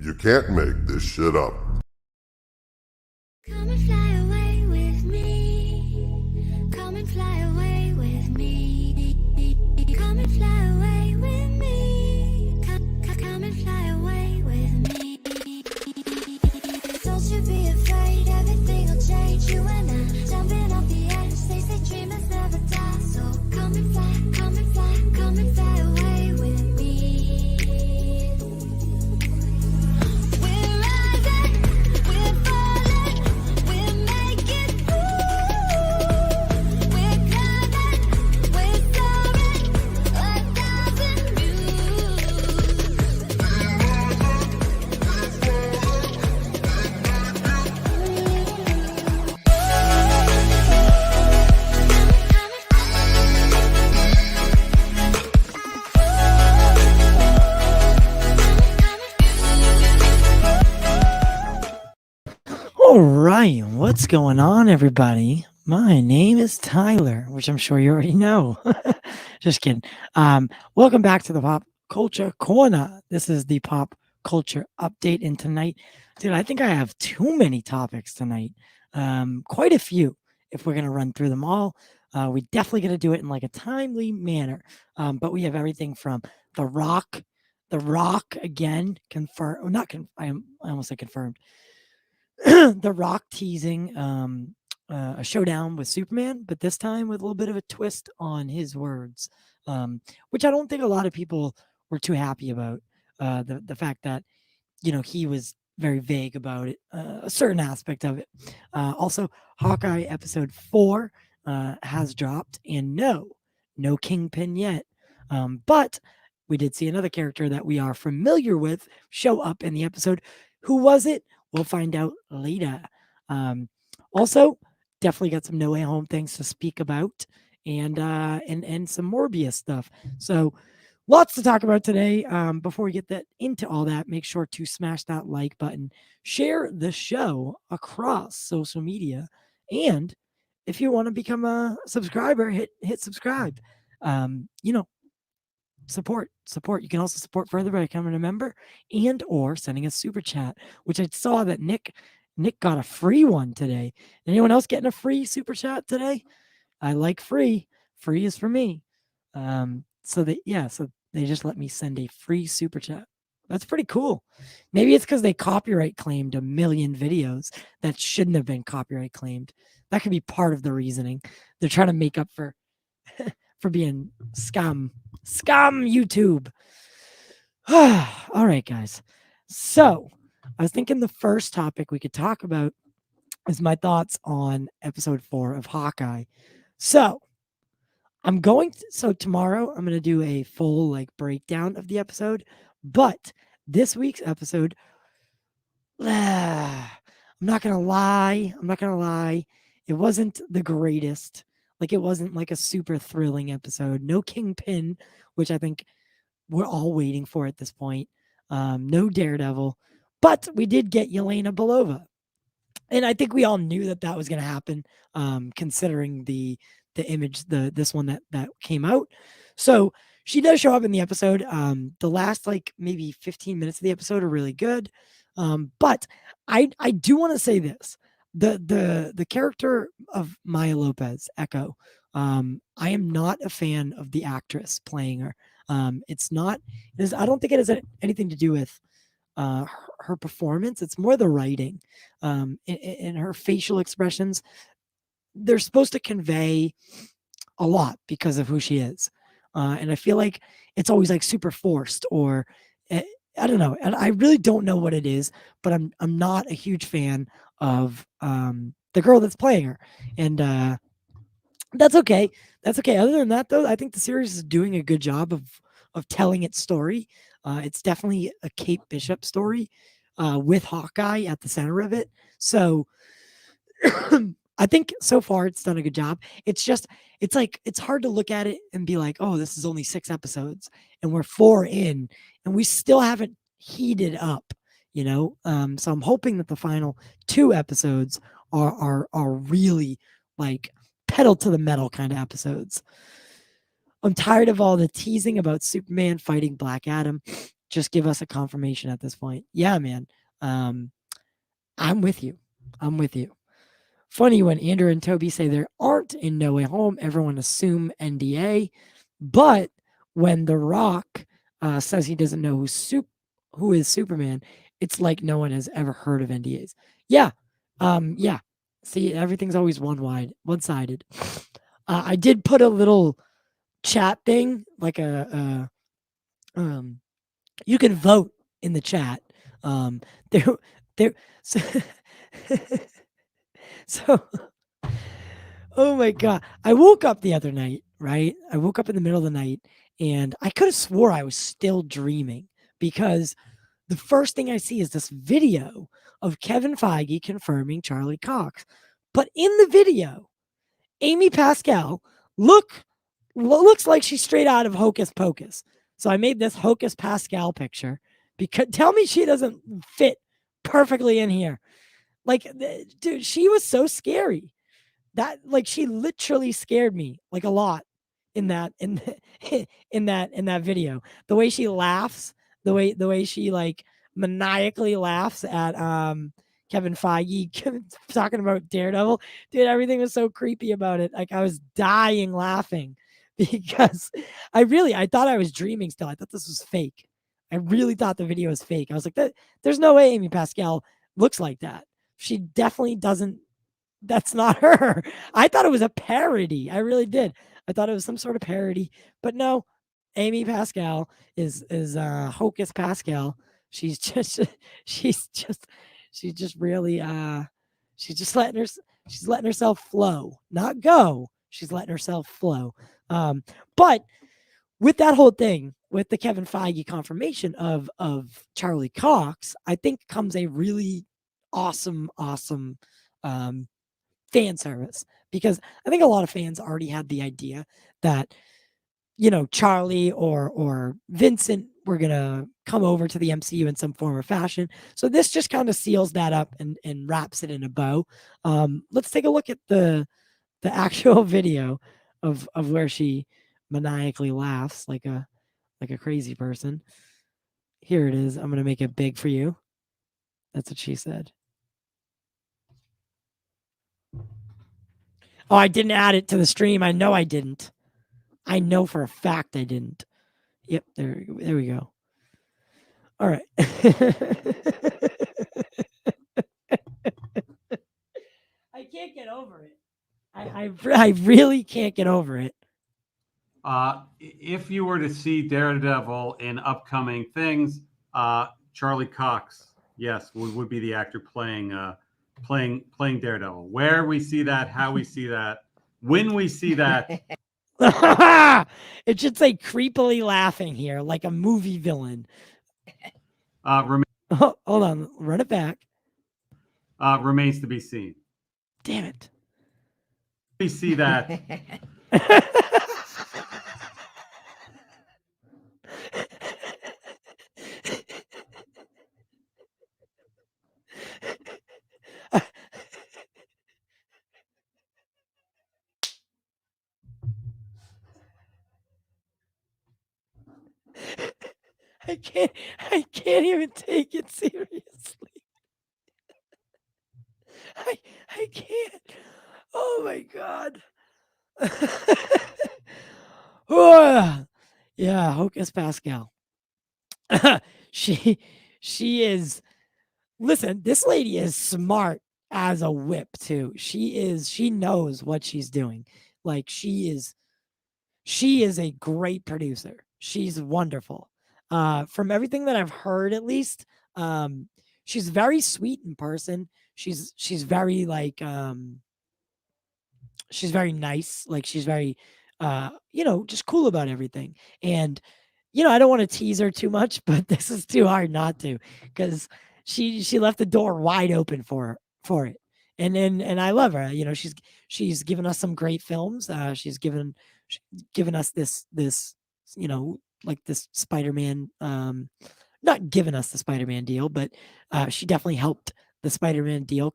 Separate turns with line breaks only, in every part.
You can't make this shit up.
Come and fly away with me. Come and fly away with me. Come and fly away with me. Come and fly away with me. Don't you be afraid, everything will change. You and I jumping off the edge. They say dreamers never die. So come and fly, come and fly, come and fly away with me. We're rising, we're falling, we're making through. We're climbing, we're soaring, 1,000
All right, what's going on, everybody? My name is Tyler, which I'm sure you already know. Just kidding. Welcome back to the Pop Culture Corner. This is the Pop Culture Update, and tonight, dude, I think I have too many topics tonight. Quite a few. If we're gonna run through them all, we definitely gonna do it in like a timely manner. But we have everything from The Rock again, confirmed. Not con. I almost said confirmed. The Rock teasing a showdown with Superman, but this time with a little bit of a twist on his words, which I don't think a lot of people were too happy about. The fact that he was very vague about it, a certain aspect of it. Also, Hawkeye episode 4 has dropped, and no Kingpin yet, but we did see another character that we are familiar with show up in the episode. Who was it? We'll find out later. Also, definitely got some No Way Home things to speak about, and some Morbius stuff. So, lots to talk about today. Before we get into all that, make sure to smash that like button, share the show across social media, and if you want to become a subscriber, hit subscribe. Support. You can also support further by becoming a member and or sending a super chat, which I saw that Nick got a free one today. Anyone else getting a free super chat today? I like free. Free is for me. So they just let me send a free super chat. That's pretty cool. Maybe it's because they copyright claimed a million videos that shouldn't have been copyright claimed. That could be part of the reasoning. They're trying to make up for being scum YouTube. All right, guys. So I was thinking the first topic we could talk about is my thoughts on episode 4 of Hawkeye. So tomorrow I'm going to do a full breakdown of the episode, but this week's episode, I'm not going to lie. It wasn't the greatest. It wasn't like a super thrilling episode. No Kingpin, which I think we're all waiting for at this point. No Daredevil, but we did get Yelena Belova, and I think we all knew that was going to happen, considering the image, this one that came out. So she does show up in the episode. The last maybe 15 minutes of the episode are really good, but I do want to say this. The character of Maya Lopez, Echo, I am not a fan of the actress playing her. I don't think it has anything to do with her performance. It's more the writing, and her facial expressions. They're supposed to convey a lot because of who she is, and I feel like it's always super forced, or I don't know. And I really don't know what it is, but I'm not a huge fan of the girl that's playing her, and that's okay. Other than that, though, I think the series is doing a good job of telling its story. It's definitely a Kate Bishop story, with Hawkeye at the center of it. So I think so far it's done a good job. It's hard to look at it and be like, oh, this is only 6 episodes and we're 4 in and we still haven't heated up, so I'm hoping that the final 2 episodes are really pedal to the metal kind of episodes. I'm tired of all the teasing about Superman fighting Black Adam. just give us a confirmation at this point. Yeah, man. I'm with you. I'm with you. Funny when Andrew and Toby say there aren't in No Way Home, everyone assume NDA. But when The Rock says he doesn't know who is Superman, it's like no one has ever heard of NDAs. Yeah. Yeah. See, everything's always one-sided. I did put a little chat thing, like you can vote in the chat. There, there. So, so, oh my god! I woke up the other night. Right, I woke up in the middle of the night, and I could have swore I was still dreaming because the first thing I see is this video of Kevin Feige confirming Charlie Cox. But in the video, Amy Pascal looks like she's straight out of Hocus Pocus. So I made this Hocus Pascal picture because tell me she doesn't fit perfectly in here. Like, dude, she was so scary. That like she literally scared me like a lot in that in that video. The way she laughs, the way she like maniacally laughs at Kevin Feige talking about Daredevil. Dude, everything was so creepy about it. Like I was dying laughing because I thought I was dreaming still. I thought this was fake. I really thought the video was fake. I was like, there's no way Amy Pascal looks like that. She definitely doesn't. That's not her. I thought it was a parody. I really did. I thought it was some sort of parody, but no. Amy Pascal is Hocus Pascal. She's just she's just really she's letting herself flow, not go. She's letting herself flow. But with that whole thing, with the Kevin Feige confirmation of Charlie Cox, I think comes a really awesome fan service, because I think a lot of fans already had the idea that, you know, Charlie or Vincent were gonna come over to the MCU in some form or fashion. So this just kind of seals that up and wraps it in a bow. Let's take a look at the actual video of where she maniacally laughs like a crazy person. Here it is. I'm gonna make it big for you. That's what she said. Oh, I didn't add it to the stream. I know I didn't. I know for a fact I didn't. Yep, there we go. All right. I can't get over it. I really can't get over it.
If you were to see Daredevil in upcoming things, Charlie Cox, yes, would be the actor playing Daredevil. Where we see that, how we see that, when we see that.
It should say creepily laughing here, like a movie villain. Hold on, run it back.
Remains to be seen.
Damn it.
We see that. I can't even take it seriously. I can't. Oh my god. Oh, yeah, Hocus Pascal. she is, listen, this lady is smart as a whip too. She knows what she's doing. Like she is a great producer. She's wonderful. From everything that I've heard, at least, she's very sweet in person. She's very like she's very nice. Like she's very you know, just cool about everything. And you know, I don't want to tease her too much, but this is too hard not to, because she left the door wide open for it. And I love her. You know, she's given us some great films. She's given us this you know, like this Spider-Man, not given us the Spider-Man deal, but she definitely helped the Spider-Man deal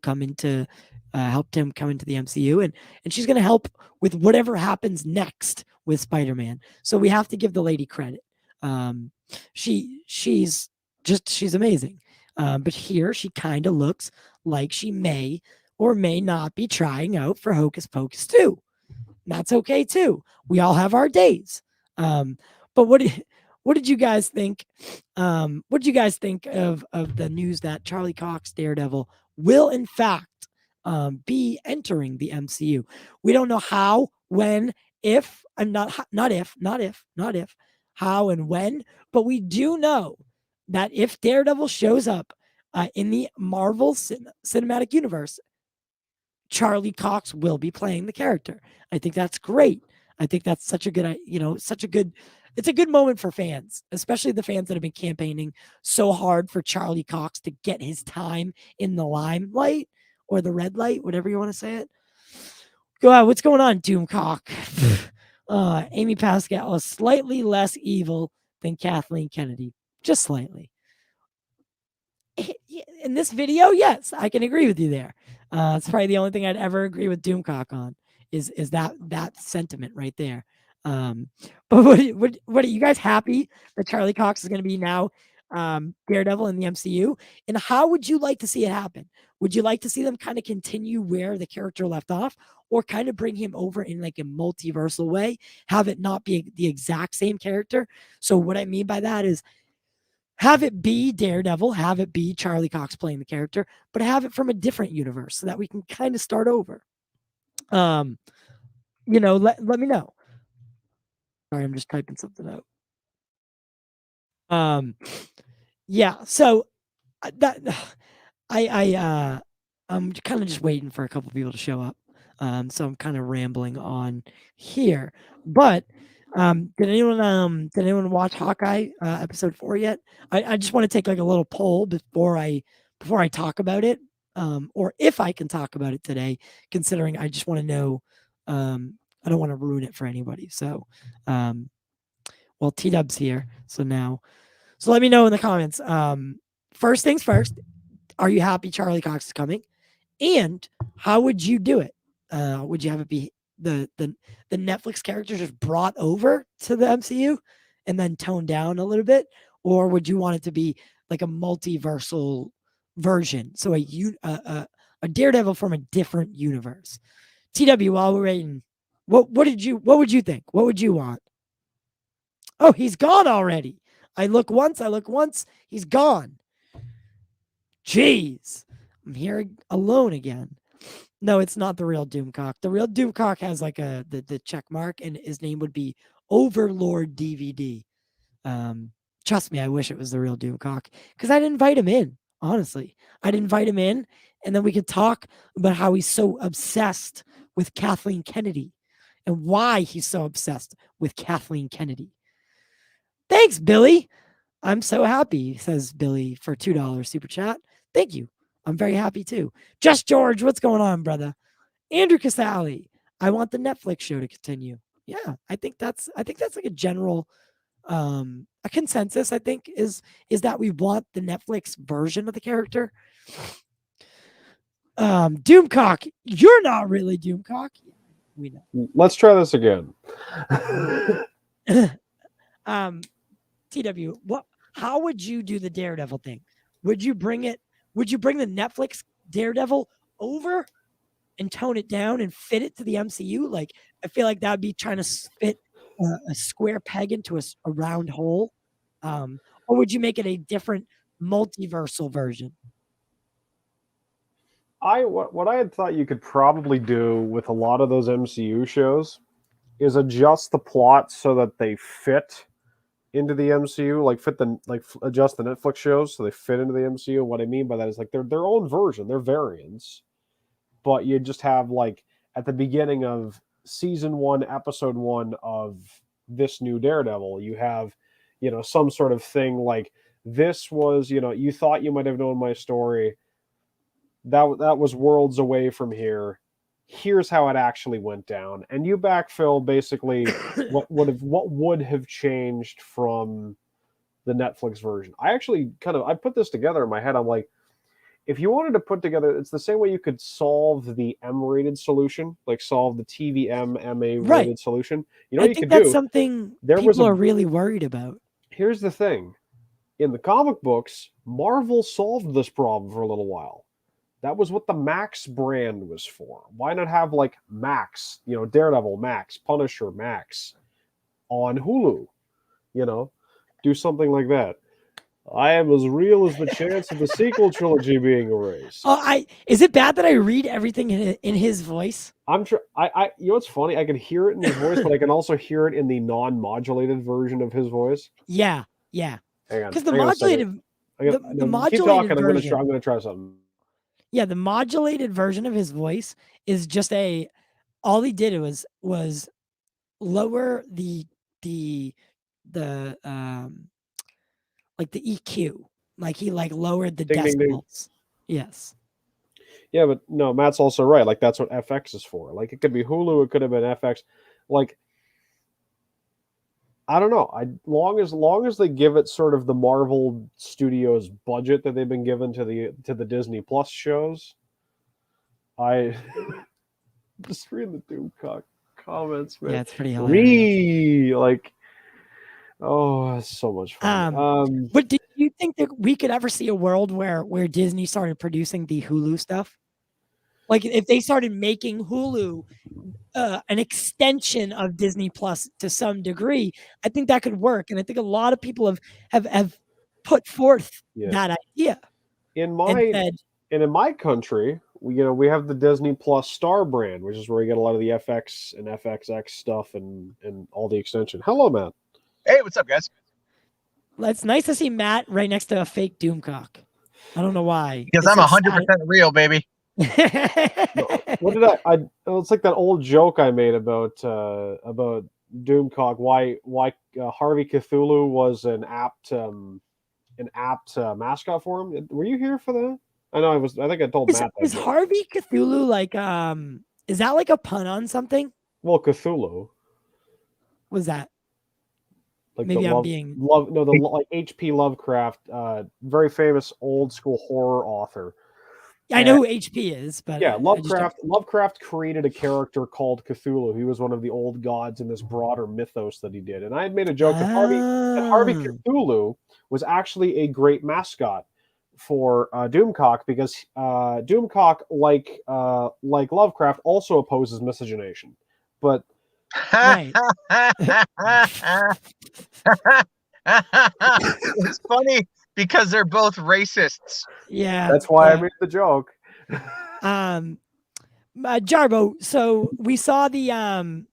helped him come into the MCU, and she's going to help with whatever happens next with Spider-Man. So we have to give the lady credit. She
she's amazing. But here she kind of looks like she may or may not be trying out for Hocus Pocus 2. That's okay too. We all have our days. But what did you guys think? What did you guys think of the news that Charlie Cox Daredevil will in fact be entering the MCU? We don't know how, when, if, and not if, how and when, but we do know that if Daredevil shows up in the Marvel Cinematic Universe, Charlie Cox will be playing the character. I think that's great. I think that's such a good, it's a good moment for fans, especially the fans that have been campaigning so hard for Charlie Cox to get his time in the limelight or the red light, whatever you want to say it. Go out. What's going on, Doomcock? Amy Pascal is slightly less evil than Kathleen Kennedy, just slightly. In this video, yes, I can agree with you there. It's probably the only thing I'd ever agree with Doomcock on is that sentiment right there. But what are you guys happy that Charlie Cox is going to be now Daredevil in the MCU? And how would you like to see it happen? Would you like to see them kind of continue where the character left off, or kind of bring him over in like a multiversal way, have it not be the exact same character? So what I mean by that is, have it be Daredevil, have it be Charlie Cox playing the character, but have it from a different universe so that we can kind of start over. Let me know. Sorry, I'm just typing something out. Yeah, so that I'm kind of just waiting for a couple people to show up. So I'm kind of rambling on here. But did anyone watch Hawkeye episode 4 yet? I just want to take like a little poll before I talk about it, or if I can talk about it today, considering I just want to know. I don't want to ruin it for anybody. So, well, T-Dub's here, so let me know in the comments. First things first, are you happy Charlie Cox is coming? And how would you do it? Would you have it be the Netflix character just brought over to the MCU and then toned down a little bit, or would you want it to be like a multiversal version, so a Daredevil from a different universe? TW, while we're waiting, what would you think? What would you want? Oh, he's gone already. I look once, he's gone. Jeez, I'm here alone again. No, it's not the real Doomcock. The real Doomcock has like the check mark, and his name would be Overlord DVD. Trust me, I wish it was the real Doomcock, because I'd invite him in. Honestly, I'd invite him in, and then we could talk about how he's so obsessed with Kathleen Kennedy and why he's so obsessed with Kathleen Kennedy. Thanks, Billy. I'm so happy, says Billy for $2 super chat. Thank you. I'm very happy too. Just George, what's going on, brother? Andrew Casale, I want the Netflix show to continue. Yeah, I think that's like a general a consensus, I think, is that we want the Netflix version of the character. Doomcock, you're not really Doomcock. We know.
Let's try this again.
TW, how would you do the Daredevil thing? Would you bring the Netflix Daredevil over and tone it down and fit it to the MCU? Like, I feel like that would be trying to fit a square peg into a round hole. Or would you make it a different multiversal version?
What I had thought you could probably do with a lot of those MCU shows is adjust the plot so that they fit into the MCU, adjust the Netflix shows so they fit into the MCU. What I mean by that is like they're their own version, they're variants, but you just have like at the beginning of season 1, episode 1 of this new Daredevil, you have, some sort of thing like this was, you thought you might have known my story. That was worlds away from here. Here's how it actually went down, and you backfill basically what would have changed from the Netflix version. I actually I put this together in my head. I'm like, if you wanted to put together, it's the same way you could solve the M-rated solution, like solve the TVM MA-rated solution. You know what you could do?
I think that's something people are really worried about.
Here's the thing. in the comic books, Marvel solved this problem for a little while. That was what the Max brand was for. Why not have like Max, Daredevil Max, Punisher Max on Hulu? Do something like that. I am as real as the chance of the sequel trilogy being erased.
Oh, is it bad that I read everything in his voice?
What's funny? I can hear it in his voice, but I can also hear it in the non-modulated version of his voice.
Yeah. Because the modulated
keep talking.
version,
I'm gonna try something.
Yeah, the modulated version of his voice is just all he did was lower the like the EQ. Like he lowered the
Ding, ding, ding.
decibels. Yes.
Yeah, but no, Matt's also right. Like that's what FX is for. Like it could be Hulu, it could have been FX. Like I don't know. Long as they give it sort of the Marvel Studios budget that they've been given to the Disney Plus shows. I just read the Doomcock comments, man.
Yeah, it's pretty hilarious.
It's so much fun.
But do you think that we could ever see a world where Disney started producing the Hulu stuff? Like if they started making Hulu an extension of Disney Plus to some degree, I think that could work. And I think a lot of people have put forth that idea.
In my country, we have the Disney Plus Star brand, which is where you get a lot of the FX and FXX stuff and all the extension. Hello, Matt.
Hey, what's up, guys?
It's nice to see Matt right next to a fake Doomcock. I don't know why.
Because I'm 100% real, baby.
What did it's like that old joke I made about Doomcock. Why Harvey Cthulhu was an apt mascot for him. Were you here for that? I know I was. I think I told Matt.
Is Harvey Cthulhu is that like a pun on something?
Well, Cthulhu.
Was that?
Like
Maybe
like H.P. Lovecraft, very famous old school horror author.
I know who HP is, but
yeah, Lovecraft created a character called Cthulhu. He was one of the old gods in this broader mythos that he did. And I had made a joke that Harvey Cthulhu was actually a great mascot for Doomcock because Doomcock, like Lovecraft, also opposes miscegenation. But
right.
It's funny because they're both racists.
Yeah,
that's why I made the joke.
Jarbo, so we saw the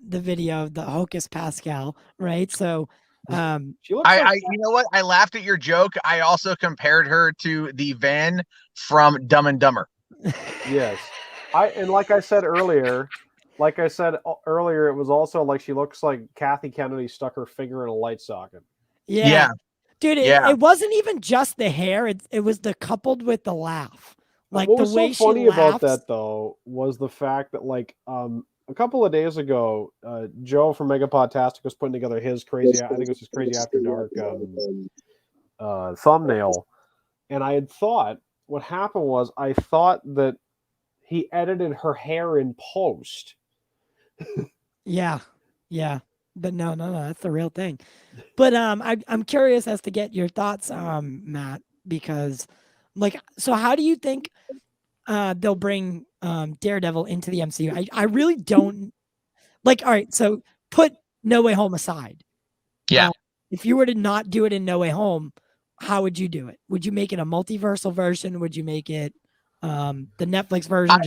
video of the Hocus Pascal, right? So
she looks
you know what? I laughed at your joke. I also compared her to the van from Dumb and Dumber.
Yes. Like I said earlier, it was also like she looks like Kathy Kennedy stuck her finger in a light socket.
Yeah. Dude, it wasn't even just the hair. It was coupled with the laugh. Like
what
the
was
way
so funny
she laughs.
about that though was the fact that a couple of days ago, Joe from Megapodtastic was putting together his crazy. I think it was his Crazy After Dark thumbnail, and I had thought what happened was I thought that he edited her hair in post.
Yeah. But no, that's the real thing. But I'm curious as to get your thoughts, Matt, because so how do you think they'll bring Daredevil into the MCU? I really don't all right, so put No Way Home aside.
Yeah.
If you were to not do it in No Way Home, how would you do it? Would you make it a multiversal version? Would you make it the Netflix version?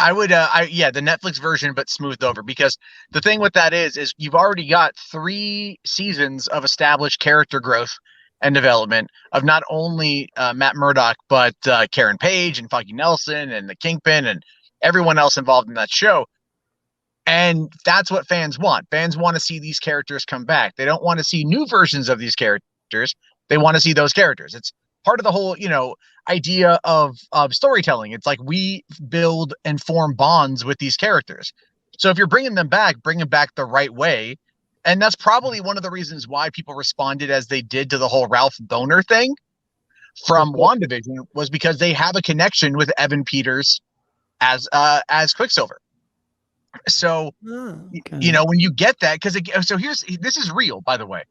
I would, the Netflix version, but smoothed over, because the thing with that is you've already got 3 seasons of established character growth and development of not only Matt Murdock, but Karen Page and Foggy Nelson and the Kingpin and everyone else involved in that show. And that's what fans want. Fans want to see these characters come back. They don't want to see new versions of these characters. They want to see those characters. It's part of the whole, idea of storytelling. It's like we build and form bonds with these characters. So if you're bringing them back, bring them back the right way. And that's probably one of the reasons why people responded as they did to the whole Ralph Boner thing from WandaVision, was because they have a connection with Evan Peters as Quicksilver. So,
okay.
when you get that, this is real, by the way.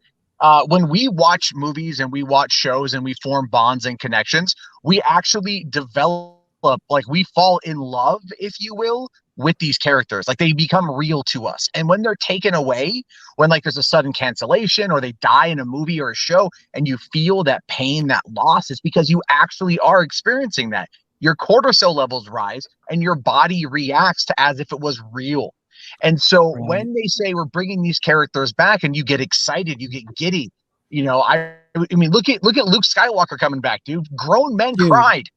when we watch movies and we watch shows and we form bonds and connections, we actually develop, like we fall in love, if you will, with these characters. Like they become real to us. And when they're taken away, when like there's a sudden cancellation or they die in a movie or a show, and you feel that pain, that loss, it's because you actually are experiencing that. Your cortisol levels rise and your body reacts to as if it was real. And so
Right.
when they say we're bringing these characters back and you get excited, you get giddy, I mean, look at Luke Skywalker coming back, dude. Grown men
Dude,
cried.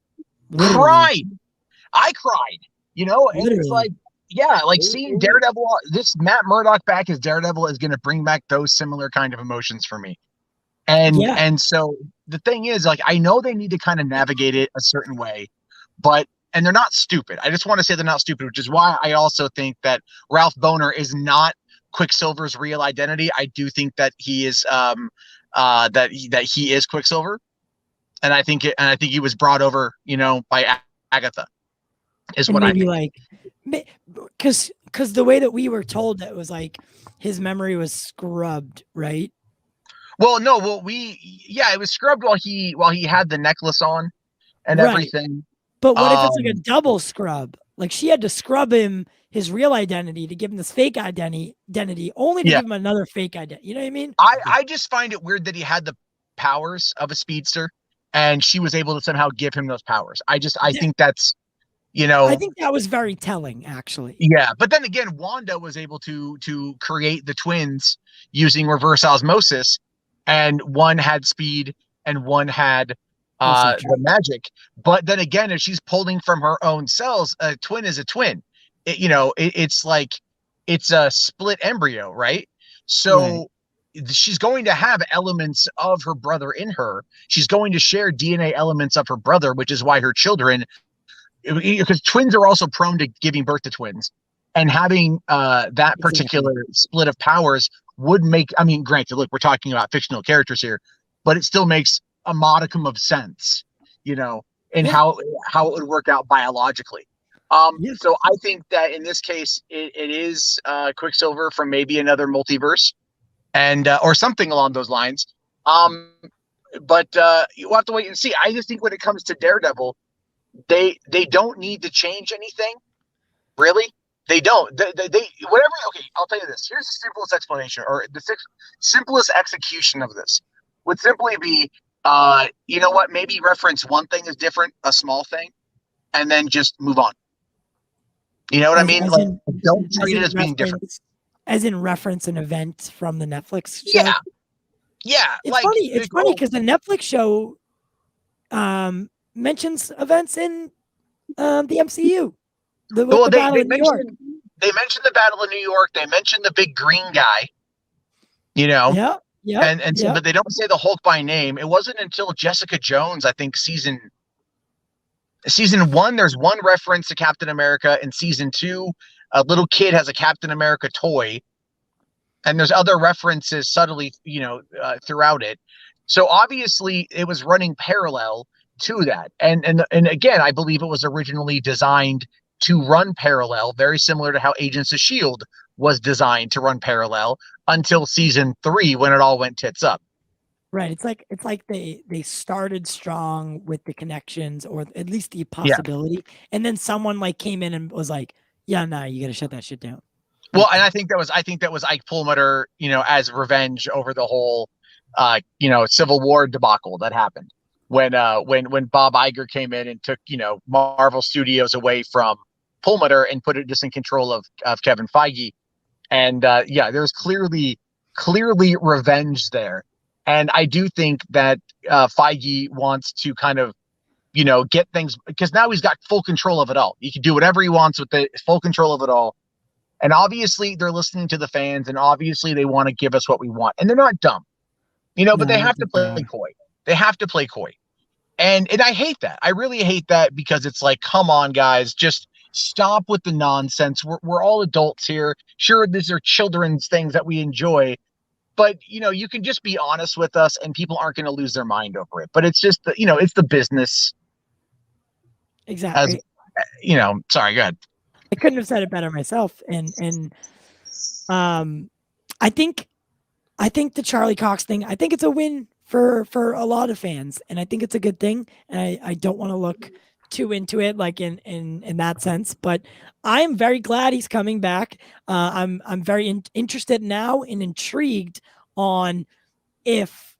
literally.
I cried, and it's
Literally.
like, yeah, like seeing Daredevil, this Matt Murdock back as Daredevil is going to bring back those similar kind of emotions for me. And so the thing is, like, I know they need to kind of navigate it a certain way, and they're not stupid. I just want to say they're not stupid, which is why I also think that Ralph Bohner is not Quicksilver's real identity. I do think that he is that he is Quicksilver, and I think he was brought over, by Agatha. Is
And
what I
maybe
think.
because the way that we were told that was like his memory was scrubbed, right?
Well, no, it was scrubbed while he had the necklace on and
Right.
everything.
But what if it's like a double scrub? Like she had to scrub him his real identity to give him this fake identity only to give him another fake identity. You know what I mean?
I just find it weird that he had the powers of a speedster and she was able to somehow give him those powers. I think that's,
I think that was very telling, actually.
Yeah, but then again, Wanda was able to create the twins using reverse osmosis, and one had speed and one had the magic. But then again, if she's pulling from her own cells, a twin is a twin. It's like it's a split embryo, right? So she's going to have elements of her brother in her. She's going to share DNA elements of her brother, which is why her children, because twins are also prone to giving birth to twins, and having that particular split of powers would make, I mean, granted, look, we're talking about fictional characters here, but it still makes a modicum of sense, in how it would work out biologically. So I think that in this case, it is Quicksilver from maybe another multiverse, and or something along those lines. But you'll have to wait and see. I just think when it comes to Daredevil, they don't need to change anything, really. They don't. They whatever. Okay, I'll tell you this. Here's the simplest explanation, or the simplest execution of this would simply be, you know what? Maybe reference one thing is different, a small thing, and then just move on. You know what I mean? Like, don't treat it as being different.
As in reference an event from the Netflix show.
Yeah.
It's funny because the Netflix show mentions events in the MCU. They mentioned
the Battle of New York. They mentioned the big green guy.
Yeah.
But they don't say the Hulk by name. It wasn't until Jessica Jones, I think, season 1, there's one reference to Captain America. In season 2, a little kid has a Captain America toy, and there's other references subtly, throughout it. So obviously, it was running parallel to that, and again, I believe it was originally designed to run parallel, very similar to how Agents of S.H.I.E.L.D. was designed to run parallel until season 3, when it all went tits up.
Right. It's like they started strong with the connections, or at least the possibility, and then someone came in and was like, "Yeah, nah, you got to shut that shit down."
Well, and I think that was Ike Perlmutter, as revenge over the whole, Civil War debacle that happened when Bob Iger came in and took, Marvel Studios away from Perlmutter and put it just in control of Kevin Feige. And there's clearly revenge there. And I do think that Feige wants to kind of, get things, because now he's got full control of it all. He can do whatever he wants with it, full control of it all. And obviously they're listening to the fans, and obviously they want to give us what we want. And they're not dumb, but they have to play coy. They have to play coy. And I hate that. I really hate that, because it's like, come on, guys, just stop with the nonsense. We're all adults here. Sure, these are children's things that we enjoy, but you can just be honest with us, and people aren't going to lose their mind over it. But it's just it's the business.
Exactly.
Sorry, go ahead.
I couldn't have said it better myself. And I think I think the Charlie Cox thing, I think it's a win for a lot of fans, and I think it's a good thing. And I don't want to look too into it like in that sense, but I am very glad he's coming back. I'm very interested now and intrigued on if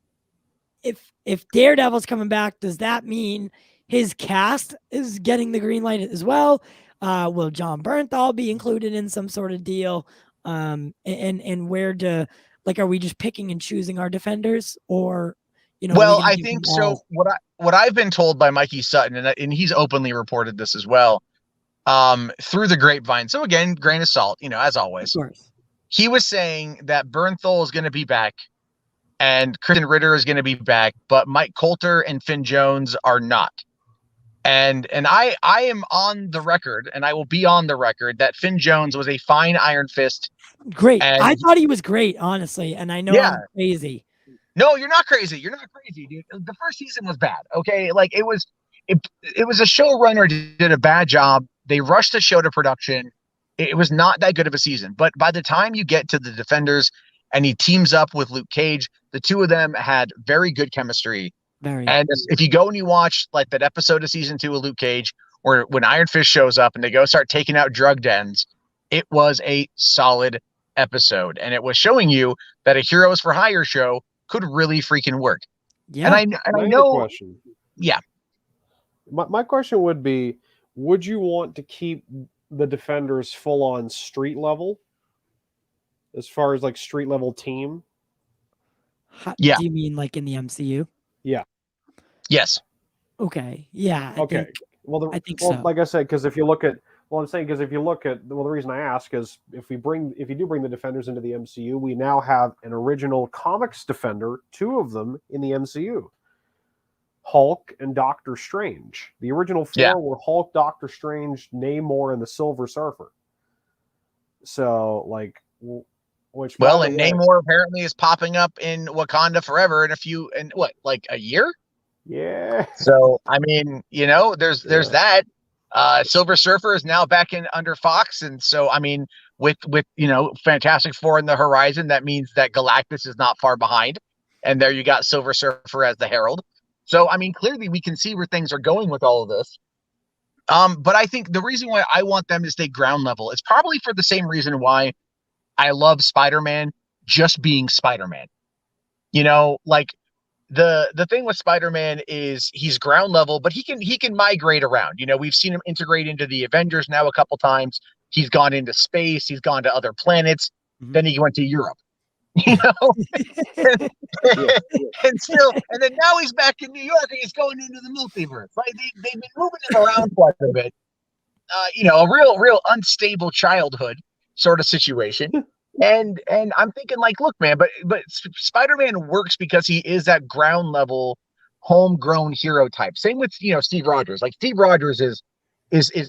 Daredevil's coming back, does that mean his cast is getting the green light as well? Will John Bernthal be included in some sort of deal? And where to, like, are we just picking and choosing our defenders, or, you know?
Well, I think so. What I've been told by Mikey Sutton, and he's openly reported this as well, through the grapevine. So again, grain of salt, you know, as always.
Of course.
He was saying that Bernthal is going to be back, and Kristen Ritter is going to be back, but Mike Coulter and Finn Jones are not. And I am on the record, and I will be on the record, that Finn Jones was a fine Iron Fist.
Great.
And
I thought he was great, honestly, and I know I'm crazy.
No, you're not crazy. You're not crazy, dude. The first season was bad. Okay, like it was a showrunner did a bad job. They rushed the show to production. It was not that good of a season. But by the time you get to the Defenders, and he teams up with Luke Cage, the two of them had very good chemistry.
Very.
And if you go and you watch like that episode of season 2 of Luke Cage, or when Iron Fist shows up and they go start taking out drug dens, it was a solid episode, and it was showing you that a Heroes for Hire show could really freaking work.
Yeah.
And I know.
Question.
Yeah.
My question would be: would you want to keep the Defenders full on street level, as far as like street level team?
Yeah.
Do you mean like in the MCU?
Yeah.
Yes.
Okay. Yeah.
Okay. I think so. Like I said, because if you look at, the reason I ask is if you do bring the Defenders into the MCU, we now have an original comics Defender, 2 of them in the MCU. Hulk and Doctor Strange. The original 4 were Hulk, Doctor Strange, Namor, and the Silver Surfer. So, like, which
and Namor apparently is popping up in Wakanda Forever in a year?
Yeah.
So I mean, you know, there's that. Silver Surfer is now back in under Fox, and so I mean, with you know, Fantastic Four in the horizon, that means that Galactus is not far behind, and there you got Silver Surfer as the Herald. So I mean, clearly we can see where things are going with all of this. But I think the reason why I want them to stay ground level is probably for the same reason why I love Spider-Man just being Spider-Man. You know, like the thing with Spider-Man is he's ground level, but he can migrate around. You know, we've seen him integrate into the Avengers now a couple times. He's gone into space. He's gone to other planets. Mm-hmm. Then he went to Europe. You know, and then now he's back in New York and he's going into the multiverse. Right? They've been moving him around quite a bit. You know, a real unstable childhood sort of situation. And I'm thinking, like, look, man, but Spider-Man works because he is that ground level, homegrown hero type. Same with, you know, Steve Rogers. Like, Steve Rogers is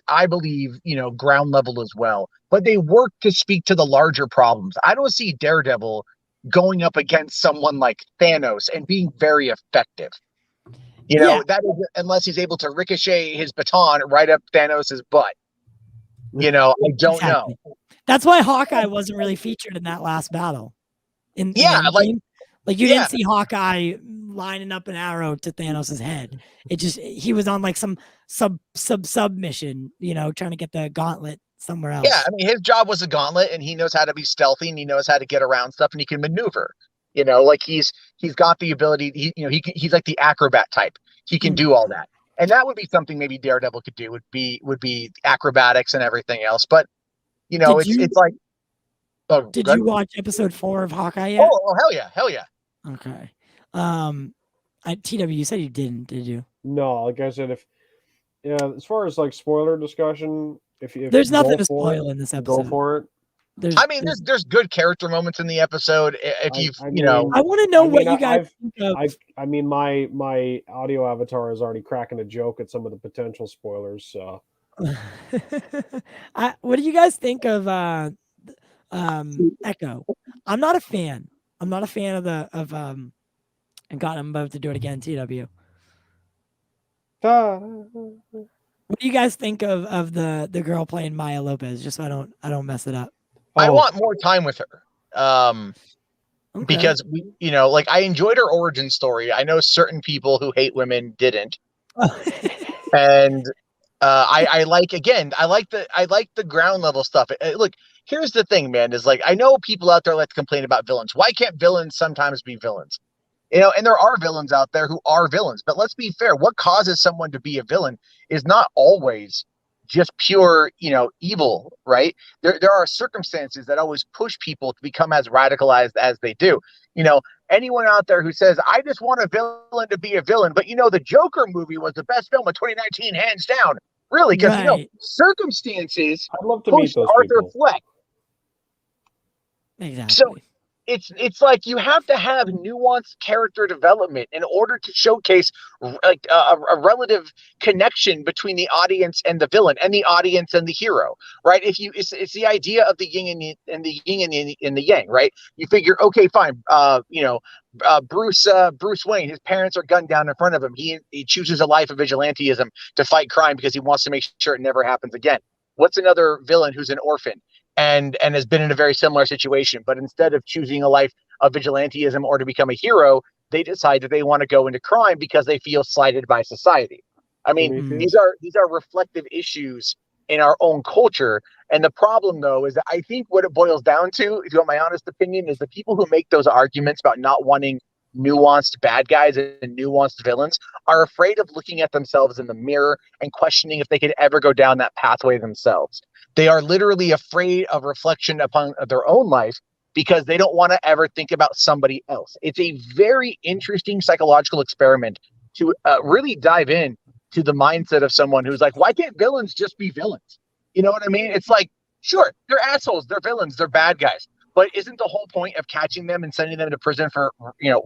I believe, you know, ground level as well. But they work to speak to the larger problems. I don't see Daredevil going up against someone like Thanos and being very effective. You know, that is, unless he's able to ricochet his baton right up Thanos's butt. You know, I don't know.
That's why Hawkeye wasn't really featured in that last battle. You didn't see Hawkeye lining up an arrow to Thanos' head. He was on like some sub mission, you know, trying to get the gauntlet somewhere else.
Yeah, I mean, his job was a gauntlet, and he knows how to be stealthy, and he knows how to get around stuff, and he can maneuver. You know, like he's got the ability. He's like the acrobat type. He can do all that, and that would be something maybe Daredevil could do. Would be acrobatics and everything else, but. You know, it's like. Oh,
did you watch episode 4 of Hawkeye yet?
Oh, hell yeah.
Okay. TW, you said you didn't, did you?
No, like I said, as far as like spoiler discussion, if
there's nothing to spoil in this episode.
Go for it.
There's good character moments in the episode.
I want to know what you guys think of.
I mean, my audio avatar is already cracking a joke at some of the potential spoilers. So.
What do you guys think of Echo? I'm not a fan. I'm not a fan of and God, I'm about to do it again, TW. What do you guys think of the girl playing Maya Lopez? Just so I don't mess it up.
I want more time with her.
Okay.
because like I enjoyed her origin story. I know certain people who hate women didn't, and I like the ground level stuff. Look, here's the thing, man. Is like I know people out there like to complain about villains. Why can't villains sometimes be villains? And there are villains out there who are villains. But let's be fair. What causes someone to be a villain is not always just pure, evil, right? There are circumstances that always push people to become as radicalized as they do. Anyone out there who says, I just want a villain to be a villain, but the Joker movie was the best film of 2019, hands down. Really, because
Right.
circumstances
I'd love to meet
pushed
those
Arthur
people.
Fleck.
Exactly.
So it's like you have to have nuanced character development in order to showcase like a relative connection between the audience and the villain, and the audience and the hero, right? It's the idea of the yin and the yin and the yang, right? You figure, okay, fine, Bruce Wayne, his parents are gunned down in front of him. He chooses a life of vigilantism to fight crime because he wants to make sure it never happens again. What's another villain who's an orphan and has been in a very similar situation, but instead of choosing a life of vigilantism or to become a hero, they decide that they want to go into crime because they feel slighted by society. I mean,
Prometheus.
these are reflective issues in our own culture. And the problem, though, is that I think what it boils down to, if you want my honest opinion, is the people who make those arguments about not wanting nuanced bad guys and nuanced villains are afraid of looking at themselves in the mirror and questioning if they could ever go down that pathway themselves. They are literally afraid of reflection upon their own life because they don't want to ever think about somebody else. It's a very interesting psychological experiment to really dive in to the mindset of someone who's like, why can't villains just be villains? You know what I mean? It's like, sure, they're assholes, they're villains, they're bad guys. But isn't the whole point of catching them and sending them to prison for,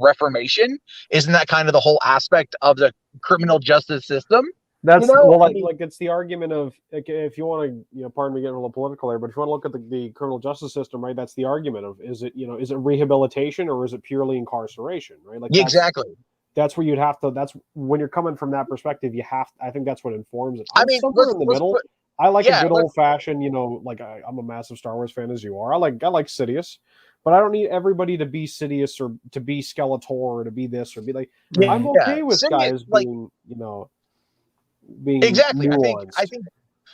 reformation? Isn't that kind of the whole aspect of the criminal justice system?
That's
I mean,
like it's the argument of, like, if you want to, pardon me getting a little political here, but if you want to look at the criminal justice system, right, that's the argument of, is it rehabilitation or is it purely incarceration, right? Like
exactly.
That's where you'd have to. That's when you're coming from that perspective. I think that's what informs it.
I
I'm
mean,
somewhere in the middle. I like a good old fashioned, like I'm a massive Star Wars fan as you are. I like Sidious, but I don't need everybody to be Sidious or to be Skeletor or to be this or be like.
Right.
I'm okay with
Sidious,
guys being, being
exactly.
nuanced.
I think.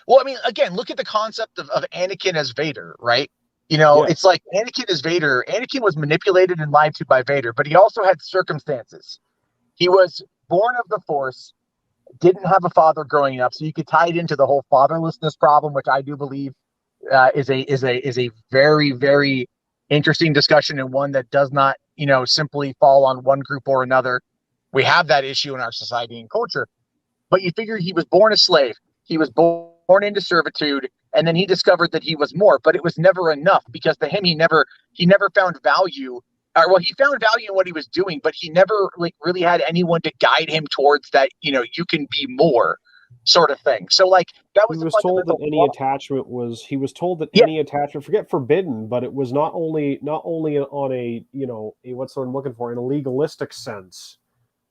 Well, I mean, again, look at the concept of Anakin as Vader, right? It's like Anakin as Vader. Anakin was manipulated and lied to by Vader, but he also had circumstances. He was born of the Force, didn't have a father growing up, so you could tie it into the whole fatherlessness problem, which I do believe is a very, very interesting discussion, and one that does not, simply fall on one group or another. We have that issue in our society and culture. But you figure he was born a slave. He was born into servitude, and then he discovered that he was more, but it was never enough because to him, he never found value. He found value in what he was doing, but he never really had anyone to guide him towards that, you can be more sort of thing. So that was
he was told that any attachment was any attachment, forget forbidden, but it was not only on a, what's the word I'm looking for, in a legalistic sense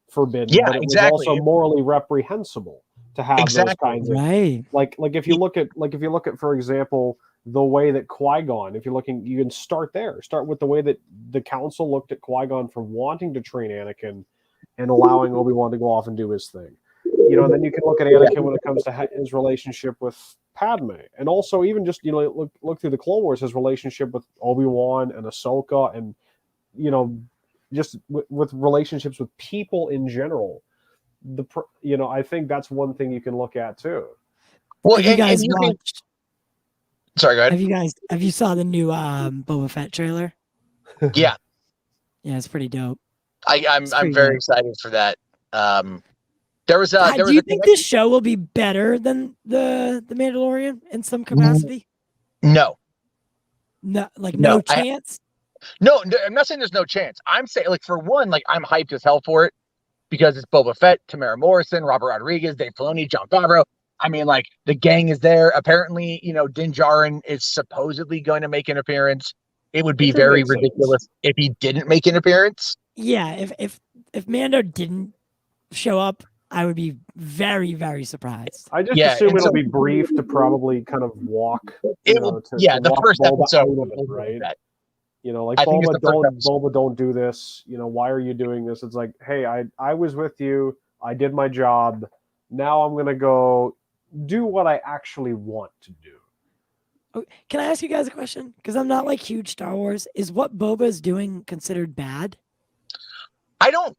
forbidden, but it was also morally reprehensible to have those kinds of like if you look at for example the way that Qui-Gon, if you're looking, you can start with the way that the council looked at Qui-Gon for wanting to train Anakin and allowing Obi-Wan to go off and do his thing, and then you can look at Anakin when it comes to his relationship with Padme, and also even just look through the Clone Wars, his relationship with Obi-Wan and Ahsoka, and just with relationships with people in general. I think that's one thing you can look at too.
Well, have you guys watched?
Sorry, go ahead.
Have you saw the new Boba Fett trailer?
Yeah.
Yeah, it's pretty dope.
I'm very excited for that.
Do you think this show will be better than the Mandalorian in some capacity?
No.
No, no chance.
No, I'm not saying there's no chance. I'm saying, for one, I'm hyped as hell for it because it's Boba Fett, Tamara Morrison, Robert Rodriguez, Dave Filoni, Jon Favreau. I mean, the gang is there. Apparently, Din Djarin is supposedly going to make an appearance. It would be very ridiculous if he didn't make an appearance.
Yeah, if Mando didn't show up, I would be very, very surprised.
I just assume it'll be brief to probably kind of walk.
The first episode,
right? You know, like
I think it's the first episode.
Boba, don't do this. You know, why are you doing this? It's like, hey, I was with you. I did my job. Now I'm gonna go do what I actually want to do.
Can I ask you guys a question? Because I'm not like huge Star Wars. Is what Boba is doing considered bad?
I don't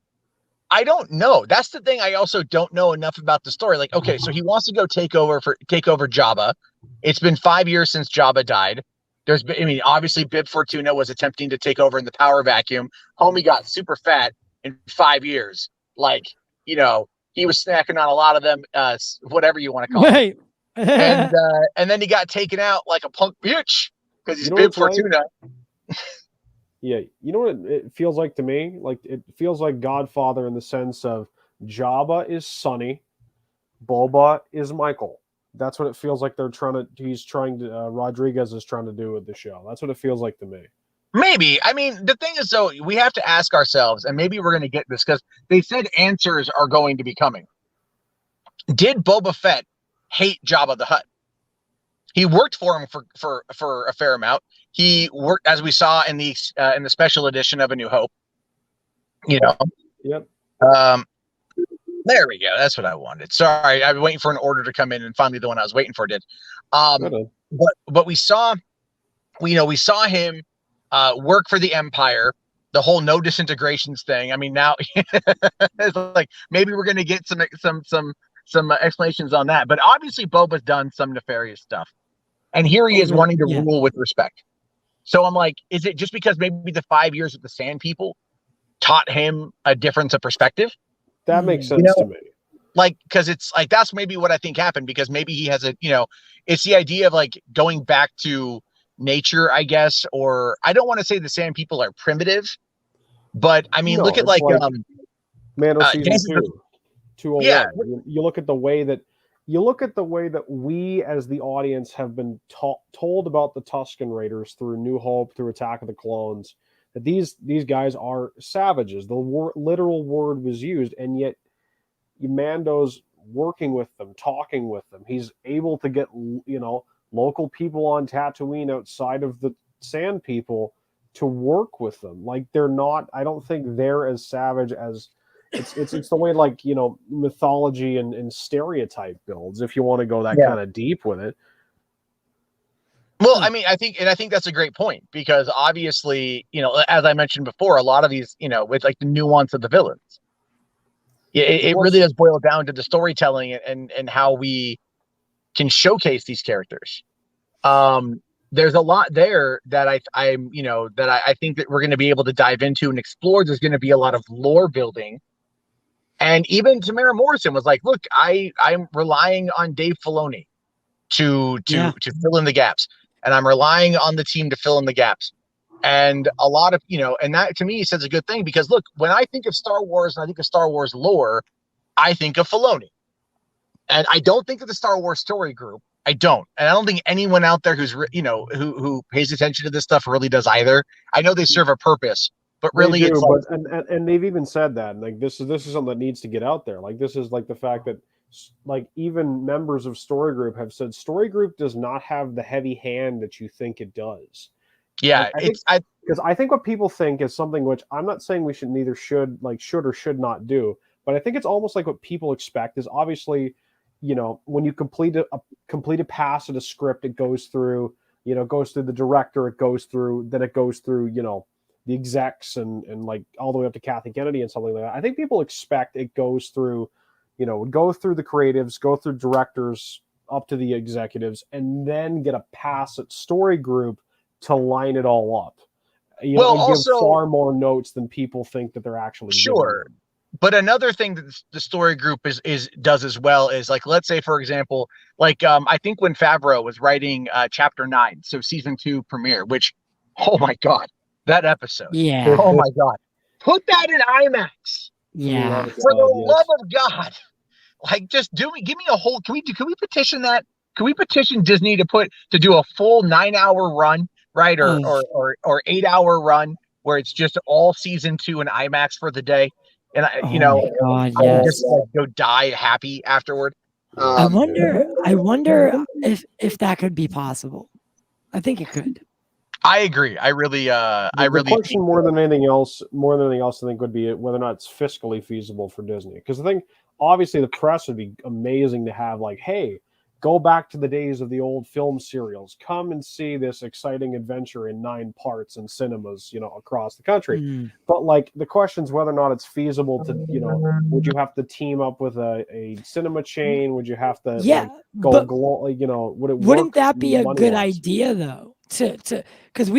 know. That's the thing. I also don't know enough about the story. Like, okay, so he wants to go take over Jabba. It's been 5 years since Jabba died. Obviously Bib Fortuna was attempting to take over in the power vacuum. Homie got super fat in 5 years. Like, you know, he was snacking on a lot of them, whatever you want to call it. And then he got taken out like a punk bitch because he's Bib Fortuna.
Yeah, you know what it feels like to me? Like it feels like Godfather in the sense of Jabba is Sonny, Boba is Michael. That's what it feels like Rodriguez is trying to do with the show. That's what it feels like to me.
Maybe. I mean, the thing is, though, we have to ask ourselves, and maybe we're going to get this because they said answers are going to be coming. Did Boba Fett hate Jabba the Hutt? He worked for him for a fair amount. He worked, as we saw in the special edition of A New Hope. You know.
Yep.
There we go. That's what I wanted. Sorry, I was waiting for an order to come in, and finally the one I was waiting for did. But we saw him work for the Empire. The whole no disintegrations thing. I mean, now it's like maybe we're going to get some explanations on that. But obviously, Boba's done some nefarious stuff, and here he is wanting to rule with respect. So I'm like, is it just because maybe the 5 years with the Sand People taught him a difference of perspective?
That makes sense to me.
Like, because it's like that's maybe what I think happened, because maybe he has it's the idea of like going back to nature, I guess, or I don't want to say the Sand People are primitive, but I mean, look at like
Mando season 2.
Yeah,
you look at the way that we as the audience have been told about the Tusken Raiders through New Hope, through Attack of the Clones, that these guys are savages. The literal word was used, and yet Mando's working with them, talking with them. He's able to get local people on Tatooine outside of the Sand People to work with them. Like they're not. I don't think they're as savage as it's the way like mythology and stereotype builds. If you want to go that kind of deep with it.
Well, I mean, I think that's a great point, because obviously, as I mentioned before, a lot of these, with like the nuance of the villains, it really does boil down to the storytelling and how we can showcase these characters. There's a lot there that I think that we're going to be able to dive into and explore. There's going to be a lot of lore building. And even Tamara Morrison was like, look, I'm relying on Dave Filoni to fill in the gaps. And I'm relying on the team to fill in the gaps. And a lot of, and that to me says a good thing, because look, when I think of Star Wars and I think of Star Wars lore, I think of Filoni. And I don't think of the Star Wars story group. I don't. And I don't think anyone out there who's, who pays attention to this stuff really does either. I know they serve a purpose, but really it's like,
and they've even said that, like, this is something that needs to get out there. Like, this is like the fact that, like, even members of Story Group have said Story Group does not have the heavy hand that you think it does.
Yeah,
because I think what people think is something which I'm not saying we should or should not do, but I think it's almost like what people expect is obviously, when you complete a pass of the script, it goes through the director, it goes through the execs and like all the way up to Kathy Kennedy and something like that. I think people expect it goes through. Go through the creatives, go through directors, up to the executives, and then get a pass at Story Group to line it all up. And give far more notes than people think that they're actually
sure. But another thing that the Story Group does as well is, like, let's say, for example, like I think when Favreau was writing Chapter 9, so season 2 premiere, which, oh my God, that episode.
Yeah.
Oh my God. Put that in IMAX.
Yeah.
For the love of God. Like, just give me a whole, can we petition that? Can we petition Disney to do a full 9-hour run, right? Or 8-hour run where it's just all season 2 in IMAX for the day. And
God, yes.
Just like go die happy afterward.
I wonder if that could be possible. I think it could.
I agree. I really,
The question more than anything else, I think would be whether or not it's fiscally feasible for Disney. Because I think obviously the press would be amazing to have, like, hey, go back to the days of the old film serials. Come and see this exciting adventure in 9 parts in cinemas, across the country.
Mm.
But like the question is whether or not it's feasible to, would you have to team up with a cinema chain? Would you have to
but
would it
wouldn't
work
that be a good
money-wise?
idea though? Because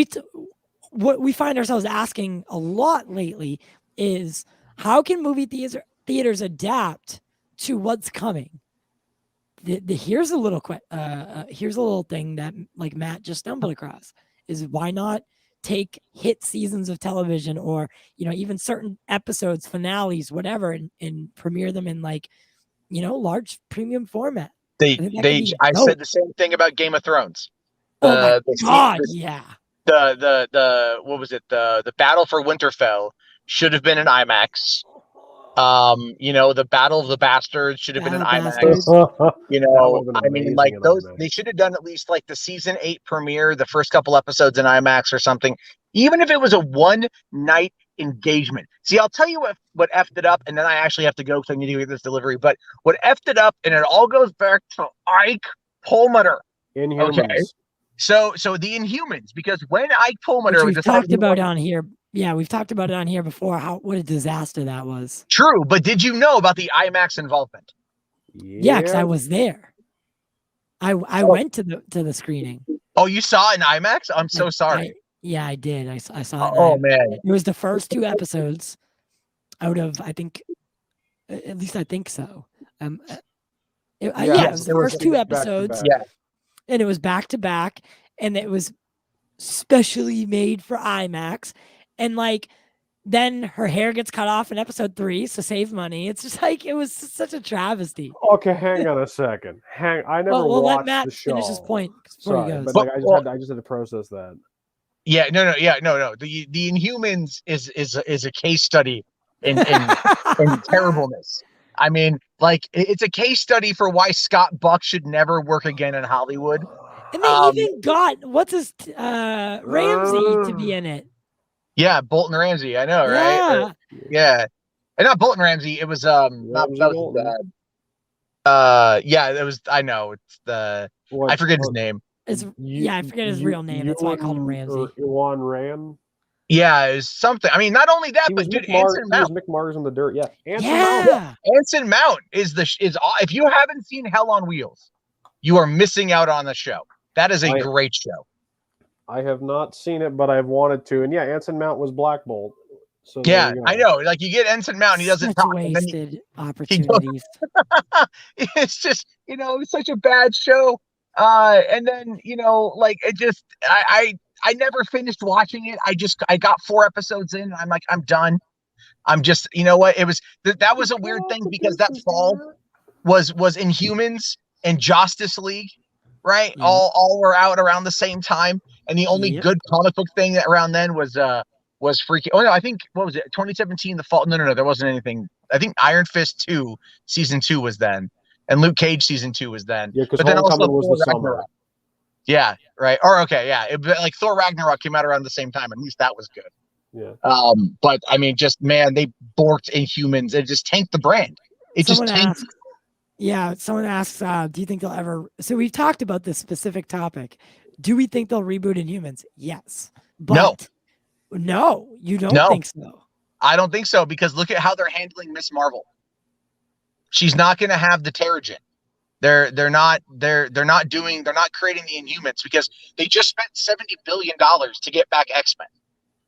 what we find ourselves asking a lot lately is how can movie theaters adapt to what's coming? Here's a little thing that like Matt just stumbled across is why not take hit seasons of television or even certain episodes, finales, whatever, and premiere them in like large premium format.
I said the same thing about Game of Thrones.
Oh my God, yeah.
What was it? The Battle for Winterfell should have been an IMAX. The Battle of the Bastards should have been an IMAX. I mean, like those, they should have done at least like the season 8 premiere, the first couple episodes in IMAX or something. Even if it was a one-night engagement. See, I'll tell you what effed it up, and then I actually have to go because I need to get this delivery. But what effed it up, and it all goes back to Ike Perlmutter.
Inhumans.
Okay. So the Inhumans, because when Ike Perlmutter
we've talked about on here, we've talked about it on here before. What a disaster that was.
True, but did you know about the IMAX involvement?
Yeah, because I was there. I went to the screening.
Oh, you saw it in IMAX? I'm so sorry.
I did. I saw it.
Oh man,
it was the first 2 episodes out of I think, at least I think so. It was the first 2 episodes.
Yeah.
And it was back to back, and it was specially made for IMAX. And like, then her hair gets cut off in episode 3 to save money. It's just like it was such a travesty.
Okay, hang on a second. I never watched
let Matt
the show.
finish his point before he goes.
But like, I just had to process that.
Yeah, no. The Inhumans is a case study in terribleness. I mean, like it's a case study for why Scott Buck should never work again in Hollywood.
And they even got Ramsey to be in it.
Yeah, Bolton Ramsey. I know, right? Yeah, and not Bolton Ramsey. It was it was. I know it's the. I forget his name.
I forget his real name. That's why I called him Ramsey.
Iwan Ram.
Yeah, it was something. I mean, not only that, but dude, Anson Mount.
Mick Mars in the dirt. Yeah,
Anson Mount is if you haven't seen Hell on Wheels, you are missing out on the show. That is a great show.
I have not seen it, but I've wanted to. And yeah, Anson Mount was Black Bolt. So
yeah, I know. Like you get Anson Mount, he doesn't talk.
Wasted opportunities.
It's just it was such a bad show. And then like it just I never finished watching it. I got 4 episodes in. And I'm like, I'm done. I'm just, what? It was that was a weird thing because that fall was Inhumans and Justice League, right? Mm-hmm. All were out around the same time, and the only good comic book thing that around then was freaking. Oh no, I think what was it? 2017, the fall. No, there wasn't anything. I think Iron Fist 2 season 2 was then, and Luke Cage season 2 was then.
Yeah, because Homecoming was the summer.
Yeah, right. Or okay, yeah. Like Thor Ragnarok came out around the same time. At least that was good.
Yeah.
But I mean, just man, they borked Inhumans. It just tanked the brand. Someone
asks, do you think they'll ever? So we've talked about this specific topic. Do we think they'll reboot Inhumans? Yes. But no, you don't think so.
I don't think so because look at how they're handling Miss Marvel. She's not going to have the Terrigen. They're not creating the Inhumans because they just spent $70 billion to get back X-Men.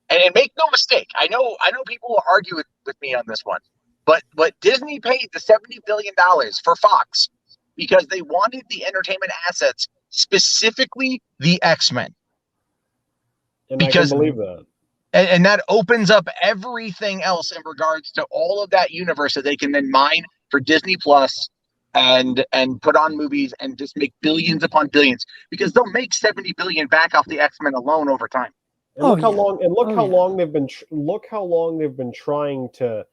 And make no mistake, I know people will argue with me on this one, but Disney paid the $70 billion for Fox because they wanted the entertainment assets, specifically the X-Men.
And because I can believe that.
And that opens up everything else in regards to all of that universe that they can then mine for Disney Plus and put on movies and just make billions upon billions because they'll make 70 billion back off the X-Men alone over time.
And look how long they've been trying to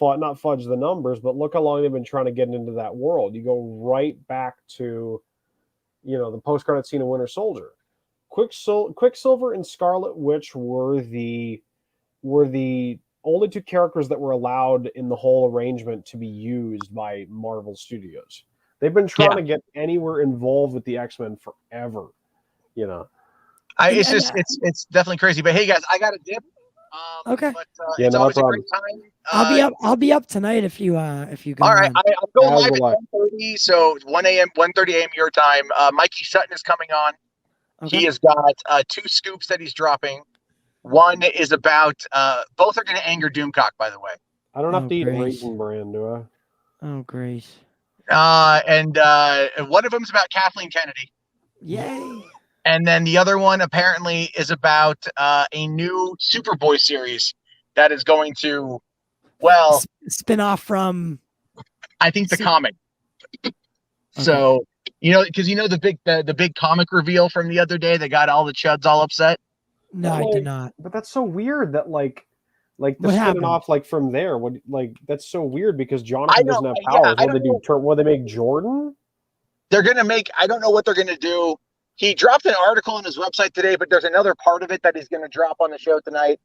not fudge the numbers, but look how long they've been trying to get into that world. You go right back to, the post-credit scene of Winter Soldier. Quicksilver and Scarlet Witch were the only two characters that were allowed in the whole arrangement to be used by Marvel Studios. They've been trying to get anywhere involved with the X-Men forever, you know.
It's definitely crazy. But hey, guys, I got a dip.
Okay.
But
Yeah,
it's
no
always
problem.
a great time.
I'll be up tonight if you go.
All right,
on.
I'm going
As
live
will I.
at 1:30, so 1 a.m., 1:30 a.m. your time. Mikey Sutton is coming on.
Okay.
He has got 2 scoops that he's dropping. One is about both are going to anger Doomcock, by the way.
I don't have
Oh,
to eat
great.
Raisin Bran, do I?
Oh, great.
And one of them is about Kathleen Kennedy.
Yay.
And then the other one apparently is about a new Superboy series that is going to, well,
Spin off from.
I think the comic. So, because the big comic reveal from the other day that got all the chuds all upset.
No, I did not.
But that's so weird that like the
What
spinning
happened?
off like from there. What that's so weird because Jonathan doesn't have powers. What they make Jordan?
They're gonna make. I don't know what they're gonna do. He dropped an article on his website today, but there's another part of it that he's gonna drop on the show tonight.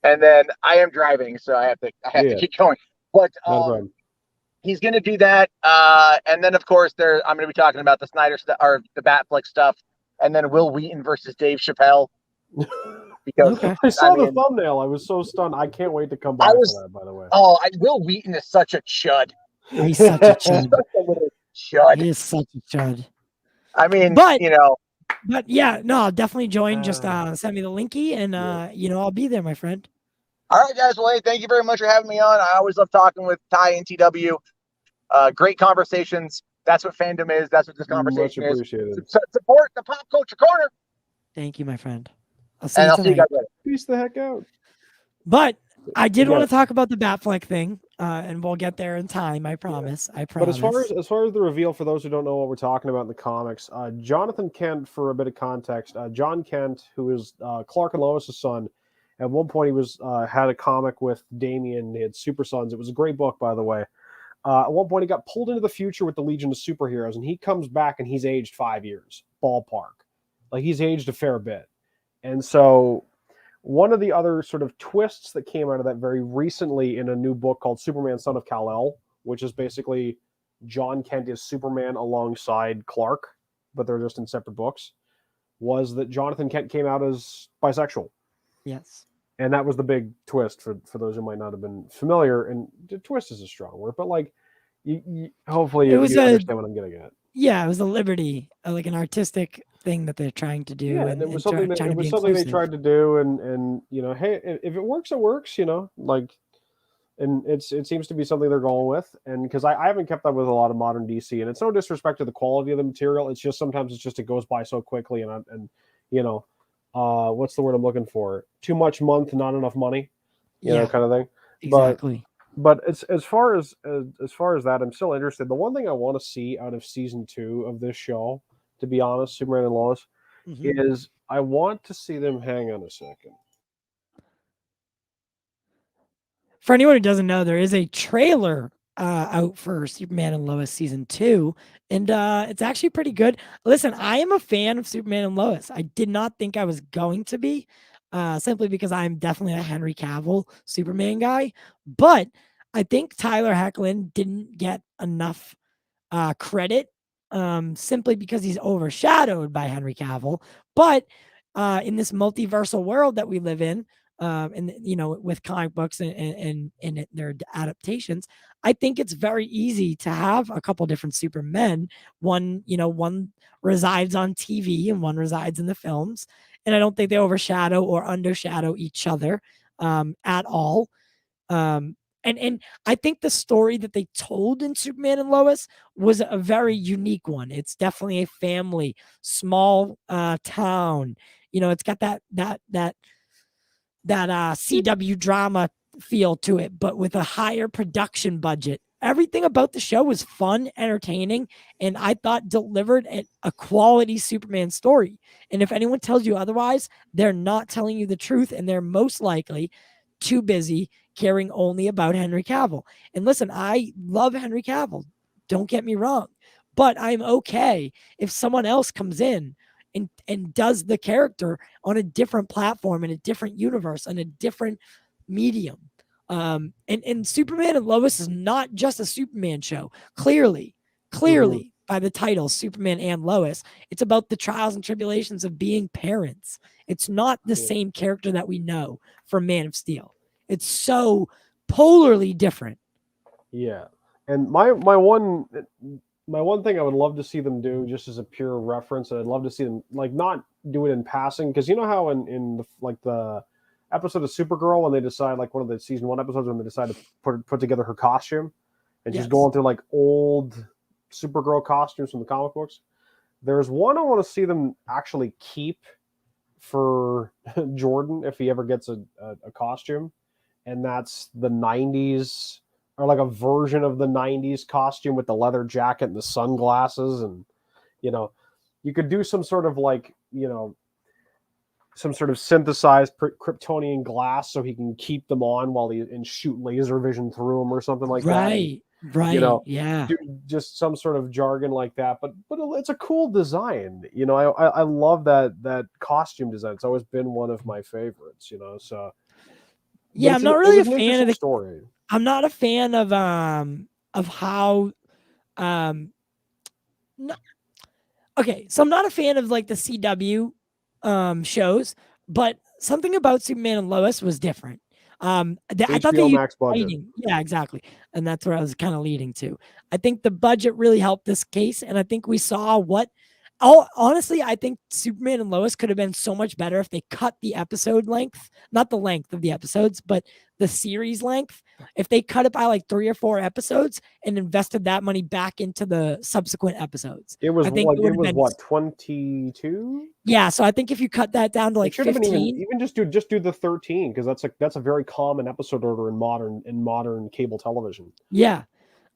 And then I am driving, so I have to keep going. But he's gonna do that. And then of course I'm gonna be talking about the Snyder stuff or the Batfleck stuff, and then Will Wheaton versus Dave Chappelle. Because
I saw the thumbnail. I was so stunned. I can't wait to come back to that, by the way.
Will Wheaton is such a chud.
He's such a chud.
Chud.
He is such a chud.
I mean,
but yeah, no, I'll definitely join. Just send me the linky and I'll be there, my friend.
All right, guys. Well, hey, thank you very much for having me on. I always love talking with Ty and TW. Great conversations. That's what fandom is. That's what this conversation is. Support the Pop Culture Corner.
Thank you, my friend. I'll see you tonight.
Peace the heck out.
But I did want to talk about the Batfleck thing, and we'll get there in time. I promise. I promise.
But as far as the reveal, for those who don't know what we're talking about in the comics, Jonathan Kent, for a bit of context, John Kent, who is Clark and Lois' son, at one point he was had a comic with Damian. He had Super Sons. It was a great book, by the way. At one point he got pulled into the future with the Legion of Superheroes, and he comes back and he's aged 5 years, ballpark. Like he's aged a fair bit. And so one of the other sort of twists that came out of that very recently in a new book called Superman, Son of Kal-El, which is basically John Kent is Superman alongside Clark, but they're just in separate books, was that Jonathan Kent came out as bisexual.
Yes.
And that was the big twist for those who might not have been familiar. And twist is a strong word, but like, hopefully you understand what I'm getting at.
Yeah, it was a liberty, like an artistic thing that they're trying to do.
Yeah, and it was something they tried to do, and hey, if it works, it works, like, and it seems to be something they're going with, and because I haven't kept up with a lot of modern DC, and it's no disrespect to the quality of the material, it's just sometimes it goes by so quickly, and what's the word I'm looking for? Too much month, not enough money, kind of thing.
Exactly.
But it's as far as that, I'm still interested. The one thing I want to see out of season 2 of this show, to be honest, Superman and Lois, is I want to see them. Hang on a second.
For anyone who doesn't know, there is a trailer out for Superman and Lois season 2, and it's actually pretty good. Listen, I am a fan of Superman and Lois. I did not think I was going to be. Simply because I'm definitely a Henry Cavill Superman guy. But I think Tyler Hoechlin didn't get enough credit simply because he's overshadowed by Henry Cavill. But in this multiversal world that we live in, and with comic books and their adaptations, I think it's very easy to have a couple different Supermen. One resides on TV and one resides in the films. And I don't think they overshadow or undershadow each other at all. And I think the story that they told in Superman and Lois was a very unique one. It's definitely a family, small town. It's got that CW drama feel to it, but with a higher production budget. Everything about the show was fun, entertaining, and I thought delivered a quality Superman story. And if anyone tells you otherwise, they're not telling you the truth, and they're most likely too busy caring only about Henry Cavill. And listen, I love Henry Cavill. Don't get me wrong. But I'm okay if someone else comes in and does the character on a different platform, in a different universe, in a different medium. And Superman and Lois is not just a Superman show. Clearly, by the title, Superman and Lois, it's about the trials and tribulations of being parents. It's not the same character that we know from Man of Steel. It's so polarly different.
Yeah. And my one thing I would love to see them do, just as a pure reference, I'd love to see them like not do it in passing, because you know how in the episode of Supergirl, when they decide, like one of the season 1 episodes, when they decide to put together her costume, and she's going through like old Supergirl costumes from the comic books. There's one I want to see them actually keep for Jordan if he ever gets a costume, and that's the 90s, or like a version of the 90s costume with the leather jacket and the sunglasses. And you could do some sort of like some sort of synthesized Kryptonian glass so he can keep them on while and shoot laser vision through them or something like that.
Right. Yeah.
Do just some sort of jargon like that, but it's a cool design. I love that costume design. It's always been one of my favorites. So
yeah, I'm not really a fan of the
story.
I'm not a fan of how no, okay, so I'm not a fan of like the CW shows, but something about Superman and Lois was different. I thought they
Max budget.
writing. Yeah, exactly. And that's where I was kind of leading to. I think the budget really helped this case, and I think we saw honestly, I think Superman and Lois could have been so much better if they cut the episode length, not the length of the episodes, but the series length. If they cut it by like 3 or 4 episodes and invested that money back into the subsequent episodes.
It was
I think
it was what, 22?
Yeah, so I think if you cut that down to like 15,
even just do the 13, because that's a very common episode order in modern cable television.
Yeah.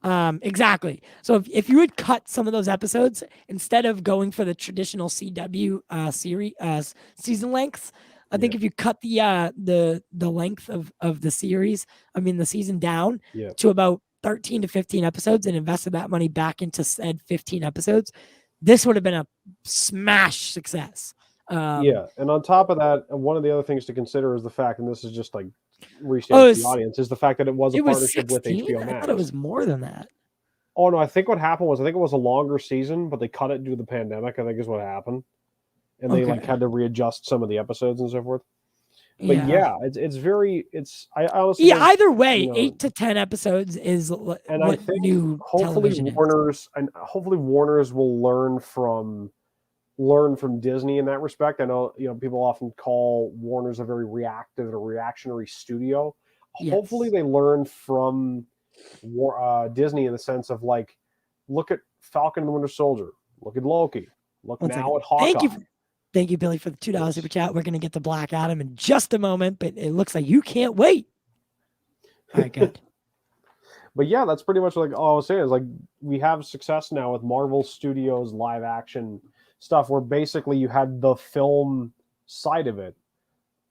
Exactly. So if you would cut some of those episodes instead of going for the traditional CW series season lengths, I think if you cut the length of the series, the season down to about 13 to 15 episodes and invested that money back into said 15 episodes, this would have been a smash success.
And on top of that, one of the other things to consider is the fact, and this is just like restate the audience, is the fact that it was a partnership with HBO Max.
I thought it was more than that.
Oh no, I think what happened was, I think it was a longer season, but they cut it due to the pandemic, I think is what happened. And they had to readjust some of the episodes and so forth. But I honestly
either way, 8 to 10 episodes is what
I think
new television
hopefully Warner's will learn from Disney in that respect. I know, people often call Warner's a very reactive or reactionary studio. Yes. Hopefully they learn from Disney in the sense of like, look at Falcon and the Winter Soldier, look at Loki, look now at Hawkeye.
Thank you, Billy, for the $2 super chat. We're going to get to Black Adam in just a moment, but it looks like you can't wait. All right, good.
But yeah, that's pretty much like all I was saying is like, we have success now with Marvel Studios live action stuff where basically you had the film side of it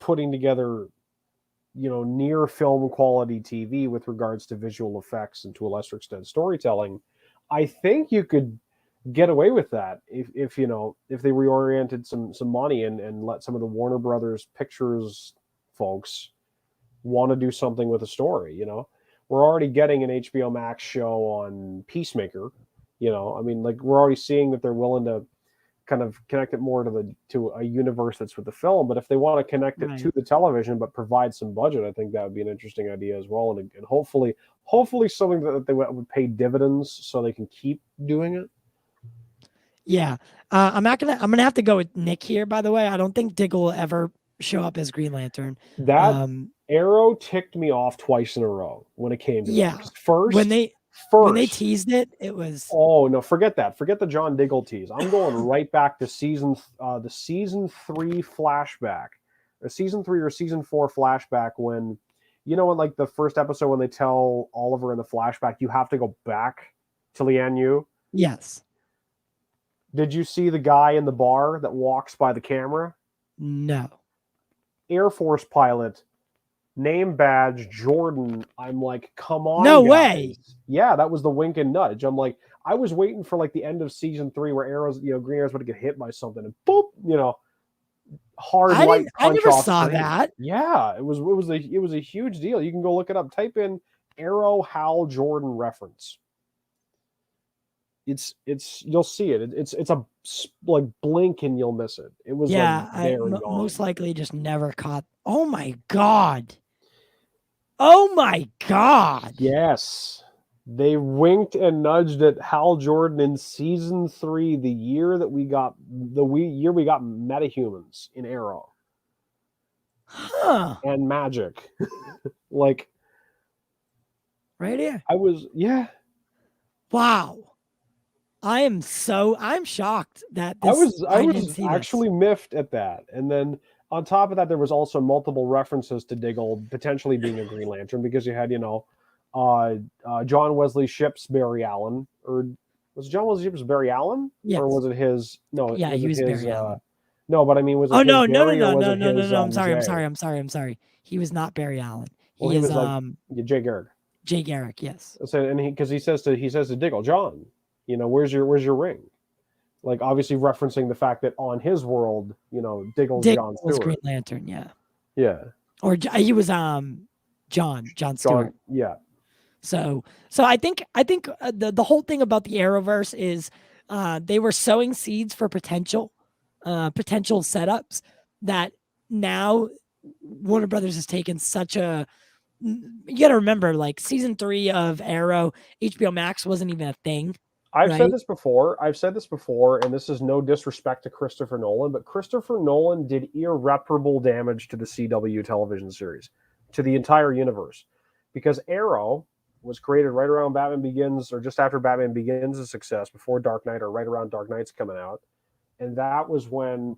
putting together, near film quality TV with regards to visual effects and to a lesser extent storytelling. I think you could get away with that if they reoriented some money and let some of the Warner Brothers Pictures folks want to do something with a story. We're already getting an HBO Max show on Peacemaker. We're already seeing that they're willing to kind of connect it more to a universe that's with the film. But if they want to connect it to the television but provide some budget, I think that would be an interesting idea as well. And hopefully something that they would pay dividends so they can keep doing it.
Yeah. I'm gonna have to go with Nick here, by the way. I don't think Diggle will ever show up as Green Lantern.
That Arrow ticked me off twice in a row when it came to that. First, when they teased it, it was... Oh, no, forget that. Forget the John Diggle tease. I'm going right back to the season 3 flashback. A season 3 or season 4 flashback when, in like the first episode when they tell Oliver in the flashback, you have to go back to Lian Yu? Yes. Did you see the guy in the bar that walks by the camera? No. Air Force pilot name badge, Jordan. I'm like, come on,
No
guys.
way.
Yeah, that was the wink and nudge. I'm like, I was waiting for like the end of season 3 where arrows, Green Arrow's would get hit by something and boop, hard light
I
punch
never
off
saw
screen.
that.
Yeah, it was a huge deal. You can go look it up. Type in Arrow Hal Jordan reference. It's you'll see it. It's a like blink and you'll miss it. It was
Yeah,
like there and
most
gone.
likely just never caught. Oh my god. Oh my god.
Yes. They winked and nudged at Hal Jordan in season 3, the year we got metahumans in Arrow
Huh.
and magic. Like
Right here.
Wow.
I'm shocked that
I
this
was
didn't see
actually miffed at that. And then on top of that, there was also multiple references to Diggle potentially being a Green Lantern because you had, John Wesley Shipp's Barry Allen, or was John Wesley Shipp's Barry Allen?
Yes.
Or was it his? No,
Yeah, he was Barry Allen.
No, but I mean, was it
Oh
his
no,
Barry
no.
or was it his,
I'm sorry.
Jay?
I'm sorry. He was not Barry Allen.
Well,
He
he
is
was like Jay Garrick.
Jay Garrick, yes.
So, and he says to Diggle, John, where's your ring? Like obviously referencing the fact that on his world, Diggle's John
was
Stewart.
Green Lantern, yeah.
Yeah.
Or he was John Stewart.
Yeah.
So I think the whole thing about the Arrowverse is they were sowing seeds for potential setups that now Warner Brothers has taken such a. You got to remember, like season 3 of Arrow, HBO Max wasn't even a thing.
I've said this before, and this is no disrespect to Christopher Nolan, but Christopher Nolan did irreparable damage to the CW television series, to the entire universe, because Arrow was created right around Batman Begins, or just after Batman Begins' success, before Dark Knight, or right around Dark Knight's coming out, and that was when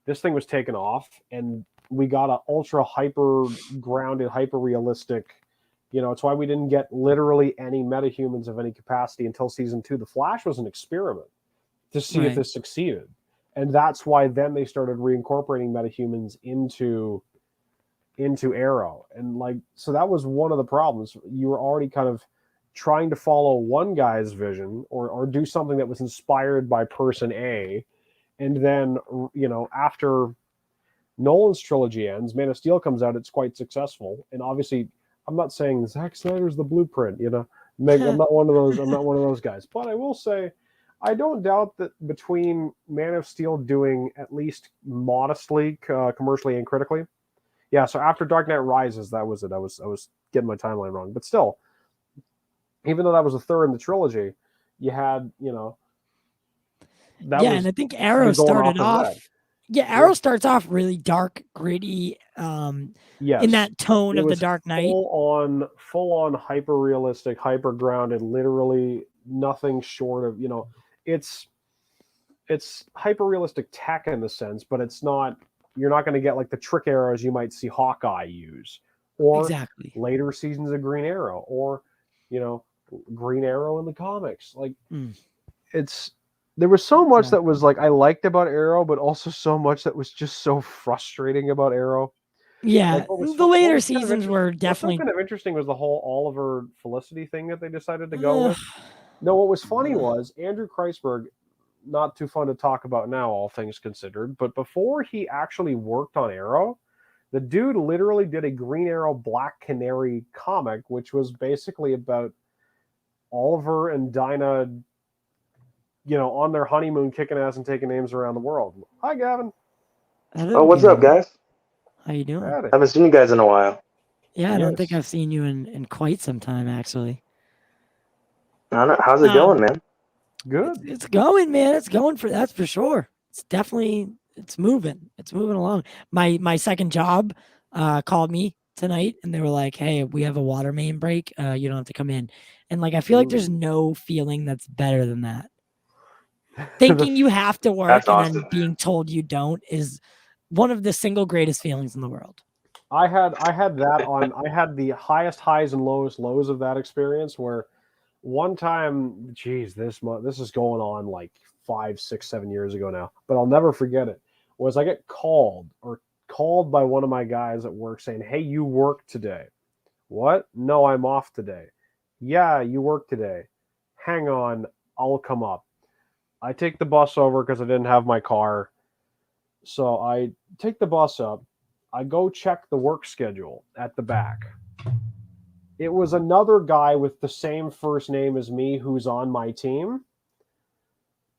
this thing was taken off, and we got an ultra hyper grounded, hyper realistic. It's why we didn't get literally any metahumans of any capacity until season 2. The Flash was an experiment to see if this succeeded. And that's why then they started reincorporating metahumans into Arrow. And so that was one of the problems. You were already kind of trying to follow one guy's vision or do something that was inspired by person A. And then, after Nolan's trilogy ends, Man of Steel comes out, it's quite successful. And obviously, I'm not saying Zack Snyder's the blueprint, I'm not one of those guys. But I will say, I don't doubt that between Man of Steel doing at least modestly, commercially and critically. Yeah, so after Dark Knight Rises, that was it. I was getting my timeline wrong. But still, even though that was the third in the trilogy, you had, and
I think Arrow started off. Arrow starts off really dark, gritty,
yes,
in that tone of the Dark Knight.
Full on hyper realistic, hyper grounded, literally nothing short of, it's hyper realistic tech in the sense, but it's not, you're not going to get like the trick arrows you might see Hawkeye use, or later seasons of Green Arrow, or, Green Arrow in the comics. There was so much that was I liked about Arrow, but also so much that was just so frustrating about Arrow.
Yeah, the later seasons were definitely
kind of interesting. Was the whole Oliver Felicity thing that they decided to go with? No, what was funny was Andrew Kreisberg, not too fun to talk about now, all things considered, but before he actually worked on Arrow, the dude literally did a Green Arrow Black Canary comic, which was basically about Oliver and Dinah, on their honeymoon, kicking ass and taking names around the world. Hi, Gavin.
Oh, what's up, guys?
How you doing?
I haven't seen you guys in a while.
Yeah, I don't think I've seen you in quite some time, actually.
How's it going, man?
Good.
It's going, man. It's going that's for sure. It's moving. It's moving along. My second job called me tonight, and they were like, "Hey, we have a water main break. You don't have to come in." And I feel like there's no feeling that's better than that. Thinking you have to work and then being told you don't is one of the single greatest feelings in the world.
I had the highest highs and lowest lows of that experience, where one time, this is going on 5, 6, 7 years ago now, but I'll never forget it, was I get called or called by one of my guys at work saying, "Hey, you work today." What? No, I'm off today. Yeah, you work today. Hang on, I'll come up. I take the bus over because I didn't have my car. So I take the bus up. I go check the work schedule at the back. It was another guy with the same first name as me who's on my team.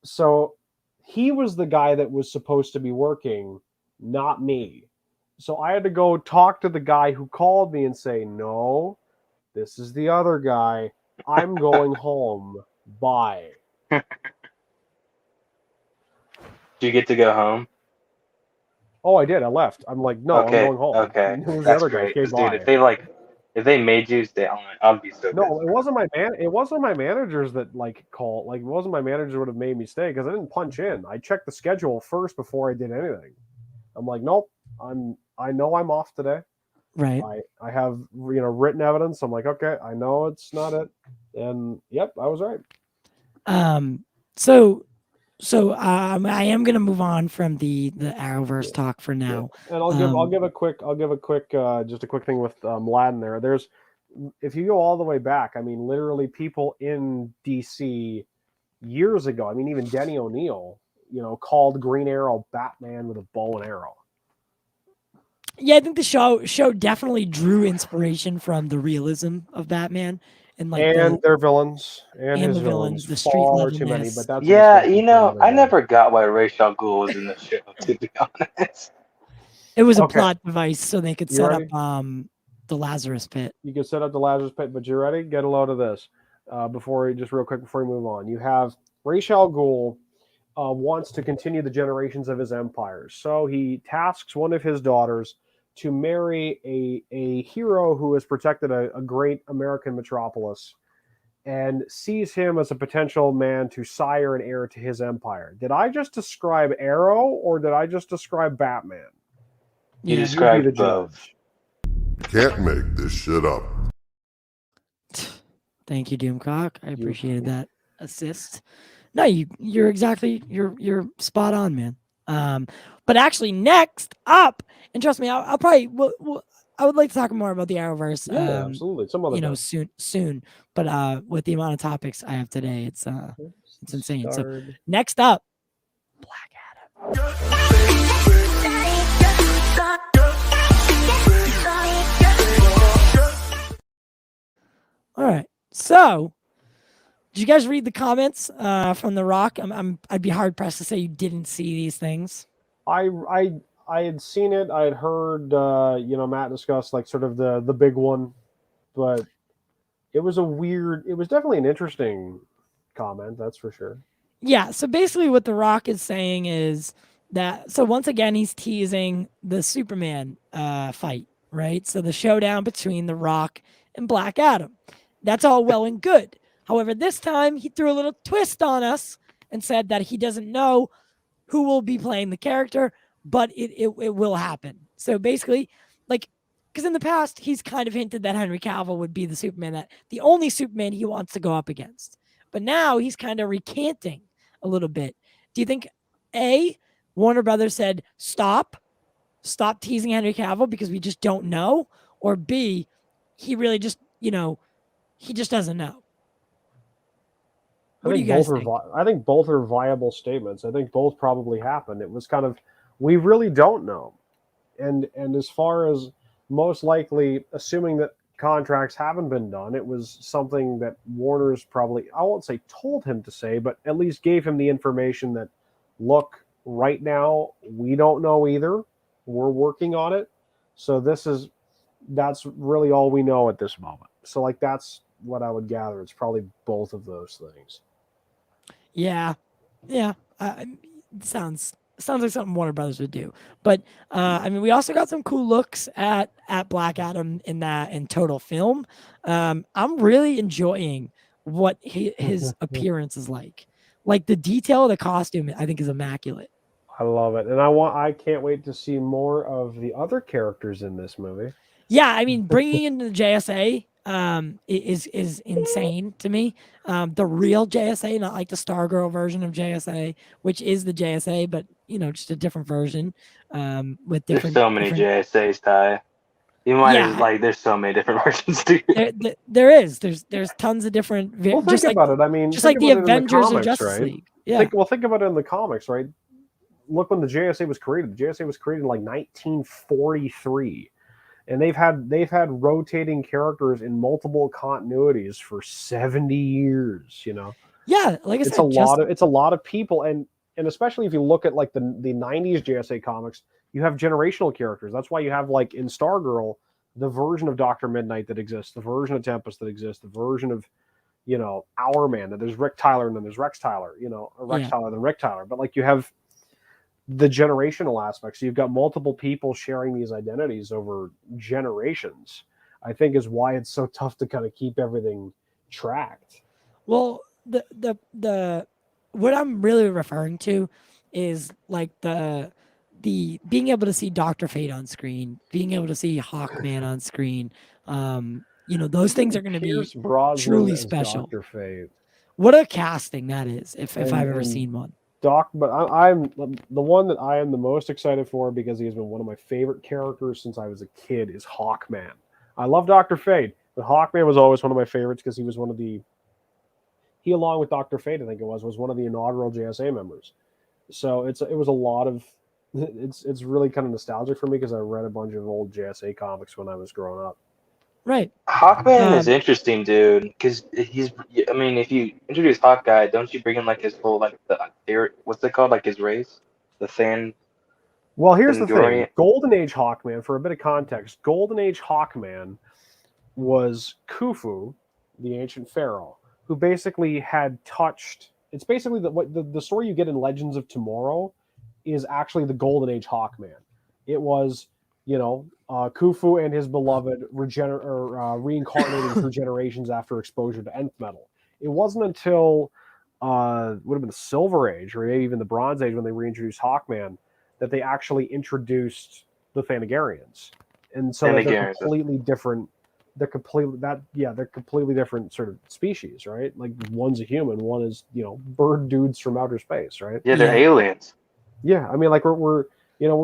So he was the guy that was supposed to be working, not me. So I had to go talk to the guy who called me and say, "No, this is the other guy. I'm going home. Bye."
Do you get to go home?
Oh, I did. I left. I'm like, "No,
Okay,
I'm going home."
okay,
And it was the
that's
other guy.
great.
Okay,
'Cause, dude,
bye.
if they made you stay on, I'd be so
No,
pissed.
it wasn't my man. It wasn't my managers that called. Like, it wasn't my manager that would have made me stay because I didn't punch in. I checked the schedule first before I did anything. I'm like, nope. I know I'm off today.
Right.
I have written evidence. I'm like, okay, I know it's not it, and yep, I was right.
So I am gonna move on from the Arrowverse talk for now.
And I'll give a quick just a quick thing with Latin there. There's, if you go all the way back, I mean, literally people in DC years ago. I mean, even Denny O'Neil, called Green Arrow Batman with a bow and arrow.
Yeah, I think the show definitely drew inspiration from the realism of Batman and
their villains and his
the villains, the street
far too many.
levelness.
But that's
Yeah, I never got why Ra's al Ghul was in the show, to be honest.
It was a
Okay.
plot device so they could
You
set
ready?
up the Lazarus Pit.
You can set up the Lazarus Pit, but you ready? Get a load of this before we move on. You have Ra's al Ghul wants to continue the generations of his empire, so he tasks one of his daughters to marry a hero who has protected a great American metropolis and sees him as a potential man to sire and heir to his empire. Did I just describe Arrow or did I just describe Batman?
You
Yeah.
described
You be the
both.
judge.
Can't make this shit up.
Thank you, Doomcock. I appreciated that assist. No, you're spot on, man. But actually, next up, and trust me, I'll probably I would like to talk more about the Arrowverse.
Yeah, absolutely. Some other
soon. But with the amount of topics I have today, it's insane. So next up, Black Adam. All right. So, did you guys read the comments from The Rock? I'd be hard pressed to say you didn't see these things.
I had seen it. I had heard Matt discuss sort of the big one, but it was definitely an interesting comment, that's for sure.
Yeah, so basically what The Rock is saying is that, so once again he's teasing the Superman fight, right? So the showdown between The Rock and Black Adam. That's all well and good. However, this time he threw a little twist on us and said that he doesn't know who will be playing the character, but it will happen. So basically, because in the past, he's kind of hinted that Henry Cavill would be the Superman, that the only Superman he wants to go up against. But now he's kind of recanting a little bit. Do you think, A, Warner Brothers said, stop teasing Henry Cavill because we just don't know? Or B, he really just, he just doesn't know? What do you guys think?
I think both are viable statements. I think both probably happened. It was kind of, we really don't know. And as far as most likely, assuming that contracts haven't been done, it was something that Warner's probably, I won't say told him to say, but at least gave him the information that, look, right now, we don't know either. We're working on it. So that's really all we know at this moment. So that's what I would gather. It's probably both of those things.
Yeah. Sounds like something Warner Brothers would do. But we also got some cool looks at Black Adam in total film. I'm really enjoying what his appearance is like. Like the detail of the costume, I think is immaculate.
I love it, and I can't wait to see more of the other characters in this movie.
Yeah, bringing in the JSA
is insane to me. The real JSA, not like the Stargirl version of JSA, which is the JSA, but just a different version with
There's
different.
so many JSAs, Ty. You might as
Yeah,
like. There's so many different versions, dude.
there is. There's tons of different.
Well, think about it. I mean,
just
think
like the
about it in the
Avengers of
comics,
Justice
right?
League. Yeah.
Think about it in the comics, right? Look when the JSA was created. The JSA was created in like 1943, and they've had rotating characters in multiple continuities for 70 years.
Yeah, like I
It's
said,
a lot of people, and especially if you look at like the 90s JSA comics, you have generational characters. That's why you have, like, in Stargirl, the version of Dr. Midnight that exists, the version of Tempest that exists, the version of Hourman, that there's Rick Tyler and then there's Rex Tyler, or Rex Tyler then Rick Tyler. But like you have the generational aspects. So you've got multiple people sharing these identities over generations. I think is why it's so tough to kind of keep everything tracked.
Well, the what I'm really referring to is like the being able to see Dr. Fate on screen, being able to see Hawkman on screen. Those things are going to be
Pierce Brosnan
truly
as
special.
Dr. Fate.
What a casting that is! If I've ever
And
seen one.
But I'm the one that I am the most excited for, because he has been one of my favorite characters since I was a kid, is Hawkman. I love Dr. Fate, but Hawkman was always one of my favorites because he was one of the along with Dr. Fate, I think it was one of the inaugural JSA members. So it was a lot of it's really kind of nostalgic for me because I read a bunch of old JSA comics when I was growing up.
Right.
Hawkman is interesting, dude, because he's. I mean, if you introduce Hawkeye, don't you bring in like his whole like what's it called, like his race, the Fan?
Well, here's the thing:
Thangorian?
Golden Age Hawkman. For a bit of context, Golden Age Hawkman was Khufu, the ancient pharaoh, who basically had touched. It's basically the story you get in Legends of Tomorrow is actually the Golden Age Hawkman. It was, Khufu and his beloved reincarnating through generations after exposure to nth metal. It wasn't until would have been the Silver Age or maybe even the Bronze Age when they reintroduced Hawkman that they actually introduced the Thanagarians, and so that they're completely different. They're completely different sort of species, right? Like one's a human, one is bird dudes from outer space, right?
Yeah, they're aliens.
Yeah, I mean, like we're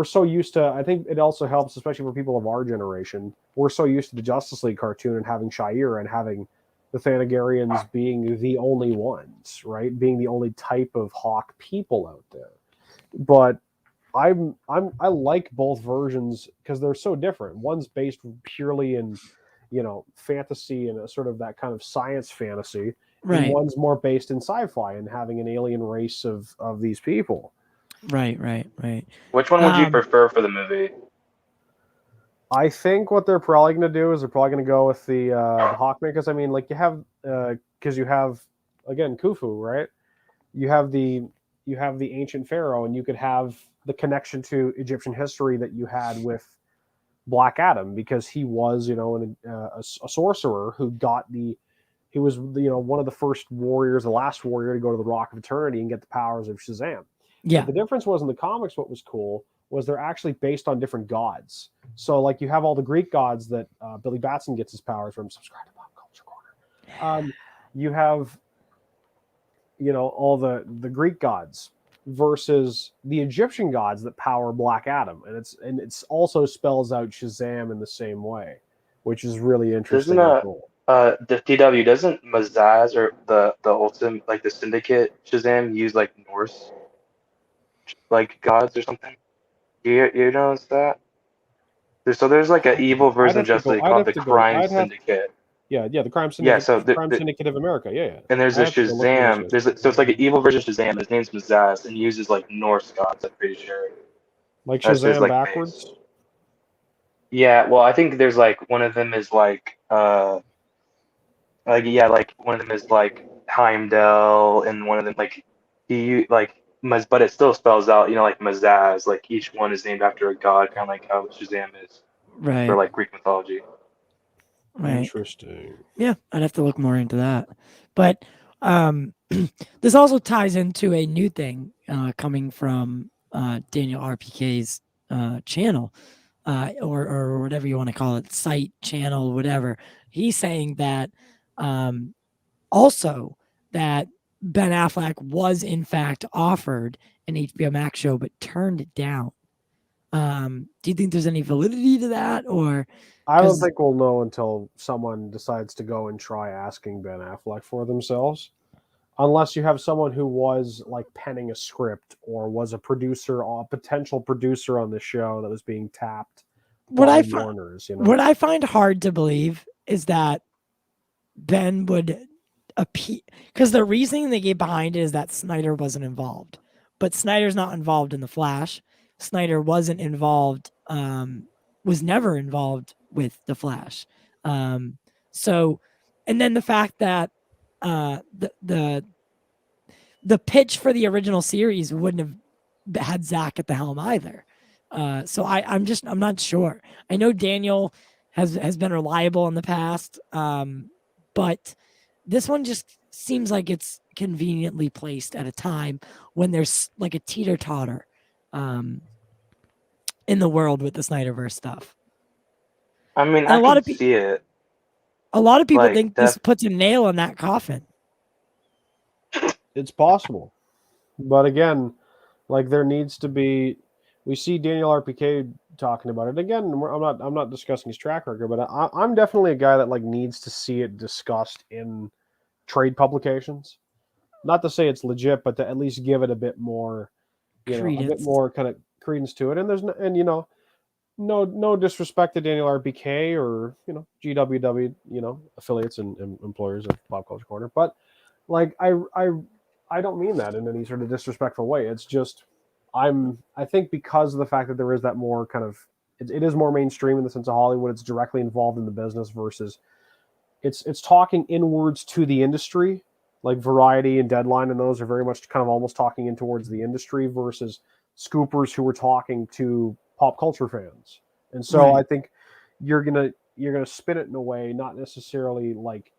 so used to. I think it also helps, especially for people of our generation. We're so used to the Justice League cartoon and having Shire and having the Thanagarians being the only ones, right? Being the only type of Hawk people out there. But I like both versions because they're so different. One's based purely in fantasy and a sort of that kind of science fantasy.
Right.
And one's more based in sci-fi and having an alien race of these people.
Right.
Which one would you prefer for the movie?
I think what they're probably going to do is they're probably going to go with the Hawkman, because I mean, like you have again Khufu, right? You have the ancient pharaoh, and you could have the connection to Egyptian history that you had with Black Adam, because he was a sorcerer who was one of the first warriors, the last warrior to go to the Rock of Eternity and get the powers of Shazam.
Yeah.
But the difference was in the comics, what was cool was they're actually based on different gods. So like you have all the Greek gods that Billy Batson gets his powers from. Subscribe to Pop Culture Corner. You have all the Greek gods versus the Egyptian gods that power Black Adam, and it's also spells out Shazam in the same way, which is really interesting. Cool.
The TW doesn't Mazaz or the ultimate, like the Syndicate Shazam, use like Norse like gods or something? You notice that? There's like an evil version of Justice League called the Crime Syndicate.
Yeah, the Crime Syndicate.
Yeah, so the
Syndicate of America. Yeah.
And there's a Shazam. So it's like an evil version of Shazam. His name's Mazaz, and uses like Norse gods. I'm pretty sure.
Like Shazam like backwards.
Base. Yeah, well, I think there's like one of them is like one of them is like Heimdall, and one of them like but it still spells out, like Mazaz. Like each one is named after a god, kind of like how Shazam is for like Greek mythology.
Right.
Interesting.
Yeah, I'd have to look more into that. But this also ties into a new thing coming from Daniel RPK's channel, or whatever you want to call it, site, channel, whatever. he's saying that also that Ben Affleck was in fact offered an HBO Max show but turned it down. Do you think there's any validity to that, or
I don't
'cause-
think we'll know until someone decides to go and try asking Ben Affleck for themselves. Unless you have someone who was like penning a script or was a producer or a potential producer on the show that was being tapped
what
by
I fi-
Warner's, you know?
what I find hard to believe is that Ben would appeal, because the reasoning they gave behind it is that Snyder wasn't involved, but Snyder's not involved in the Flash. Snyder wasn't involved, was never involved with the Flash. So, and then the fact that the pitch for the original series wouldn't have had Zach at the helm either. So I'm not sure. I know Daniel has been reliable in the past, but this one just seems like it's conveniently placed at a time when there's like a teeter-totter in the world with the Snyderverse stuff.
I mean,
And
I
a lot
can
of pe-
see it.
A lot of people
Like,
think this puts a nail in that coffin.
It's possible. But again, like there needs to be. We see Daniel RPK talking about it again. I'm not discussing his track record, but I'm definitely a guy that like needs to see it discussed in trade publications. Not to say it's legit, but to at least give it a bit more, a bit
Credence.
more kind of credence to it. And there's no disrespect to Daniel RPK or GWW affiliates and employers of Pop Culture Corner, but like I don't mean that in any sort of disrespectful way. It's just I think because of the fact that there is that more kind of it is more mainstream in the sense of Hollywood. It's directly involved in the business versus it's talking inwards to the industry. Like Variety and Deadline and those are very much kind of almost talking in towards the industry versus scoopers who were talking to pop culture fans. And so
Right.
I think you're gonna spin it in a way, not necessarily like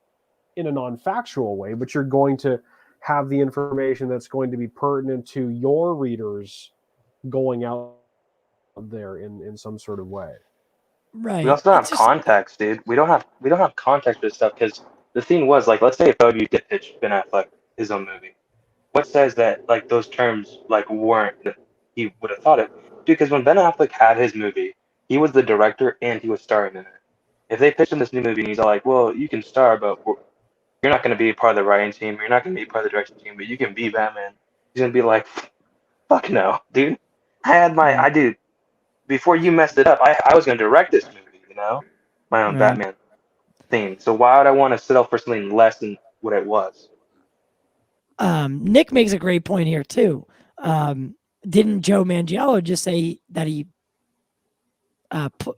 in a non-factual way, but you're going to have the information that's going to be pertinent to your readers going out there in some sort of way.
Right.
We also don't
It's
have
just-
context, dude. We don't have context for this stuff because the thing was like, let's say if OU did pitch Ben Affleck his own movie, what says that like those terms like weren't that he would have thought it? Dude, because when Ben Affleck had his movie, he was the director and he was starring in it. If they pitched him this new movie and he's all like, well, you can star, but you're not going to be part of the writing team, you're not going to be part of the direction team, but you can be Batman. He's going to be like, fuck no, dude. I did. Before you messed it up, I was going to direct this movie, my own
Right.
Batman thing. So why would I want to settle for something less than what it was?
Nick makes a great point here too. Didn't Joe Manganiello just say that he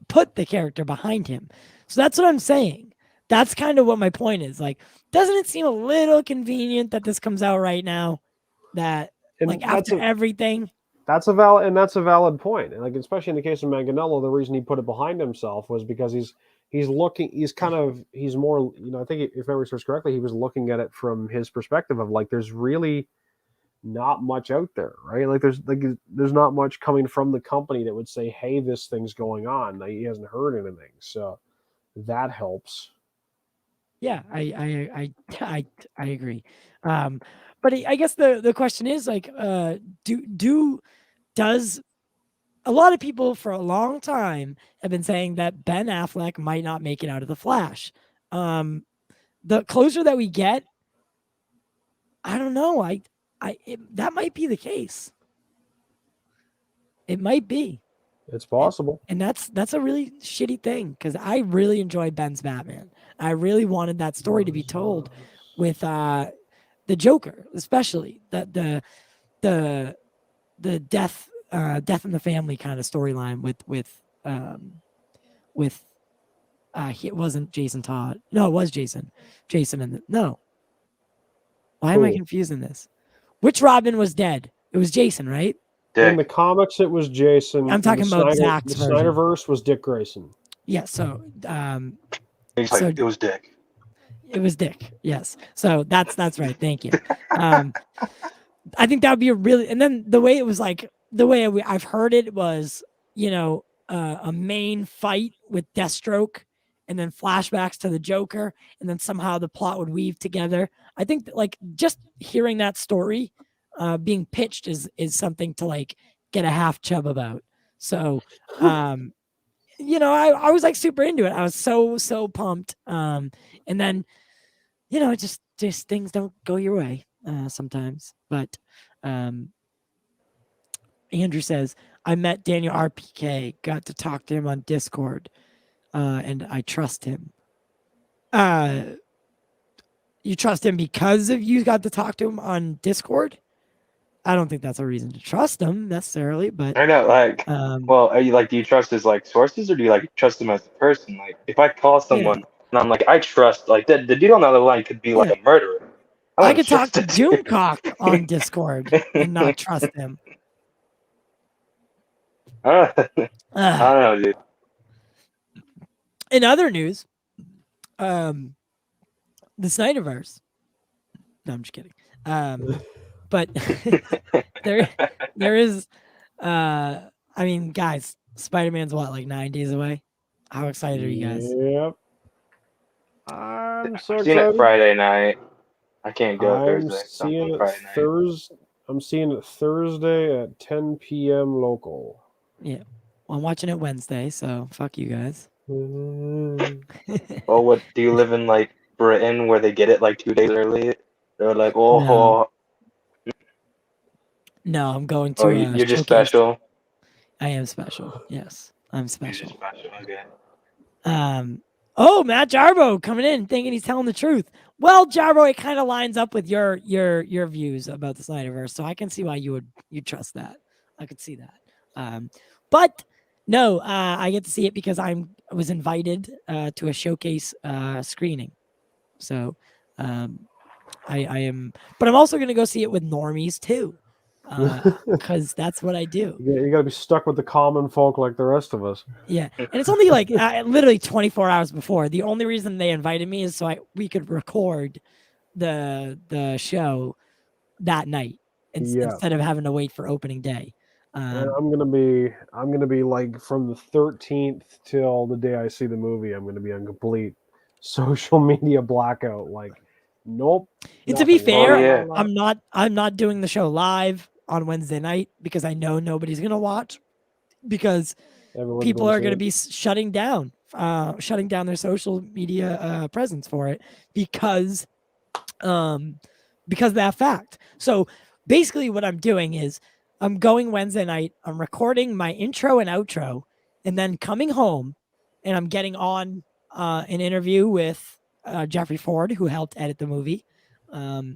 put the character behind him? So that's what I'm saying. That's kind of what my point is. Like, doesn't it seem a little convenient that this comes out right now? That
And
like after everything.
That's a valid point. And like especially in the case of Manganiello, the reason he put it behind himself was because he's more, I think if memory serves correctly, he was looking at it from his perspective of like there's really not much out there, right? Like there's not much coming from the company that would say, hey, this thing's going on. Like, he hasn't heard anything. So that helps.
Yeah, I agree. But I guess the question is like, does a lot of people for a long time have been saying that Ben Affleck might not make it out of the Flash. The closer that we get, I don't know. That might be the case. It might be.
It's possible.
And that's a really shitty thing because I really enjoyed Ben's Batman. I really wanted that story to be told with the Joker, especially the death in the family kind of storyline with it wasn't Jason Todd. No, it was Jason. No. Why am I confusing this? Which Robin was dead? It was Jason, right?
In the comics, it was Jason.
I'm talking about Zach's
the
version.
Snyderverse was Dick Grayson.
Yeah, so
it was Dick.
It was Dick. Yes. So that's right. Thank you. I think that would be and then the way it was like the way I've heard it was, a main fight with Deathstroke and then flashbacks to the Joker, and then somehow the plot would weave together. I think that, like, just hearing that story being pitched is something to like get a half chub about. So you know, I was like super into it. I was so pumped. And then, you know, just things don't go your way sometimes. But Andrew says, I met Daniel RPK, got to talk to him on Discord, and I trust him. You trust him because of you got to talk to him on Discord? I don't think that's a reason to trust him necessarily, but
I know, like, well, are you like, do you trust his like sources, or do you like trust him as a person? Like, if I call someone and I'm like, I trust, like, the dude on the other line could be like a murderer.
I could talk to Doomcock on Discord and not trust him.
I don't know, dude.
In other news, the Snyderverse. No, I'm just kidding. But there is, I mean, guys, Spider-Man's what, like 9 days away? How excited are you guys?
Yep. I'm so
I'm seeing
excited.
it Friday night. I can't go
I'm
Thursday. So
seeing it
Friday night.
I'm seeing it Thursday at 10 p.m. local.
Yeah. Well, I'm watching it Wednesday, so fuck you guys.
Oh, what, do you live in like Britain where they get it like 2 days early? They're like, oh,
No, I'm going to.
oh, you're just
showcase.
special.
I am special. Yes, I'm
You're
special.
just special. Okay.
Oh, Matt Jarbo coming in thinking he's telling the truth. Well, Jarbo, it kind of lines up with your views about the Snyderverse, so I can see why you trust that. I could see that. But no, I get to see it because I was invited to a showcase screening. So I am, but I'm also going to go see it with normies too, because that's what I do.
You got to be stuck with the common folk like the rest of us.
Yeah, and it's only like literally 24 hours before. The only reason they invited me is so we could record the show that night instead of having to wait for opening day.
And I'm gonna be like from the 13th till the day I see the movie. I'm gonna be on complete social media blackout. Like, nope.
And to be fair,
yeah.
I'm not doing the show live on Wednesday night because I know nobody's gonna watch because people are going to be shutting down their social media presence for it because of that fact. So basically what I'm doing is I'm going Wednesday night, I'm recording my intro and outro, and then coming home and I'm getting on an interview with Jeffrey Ford, who helped edit the movie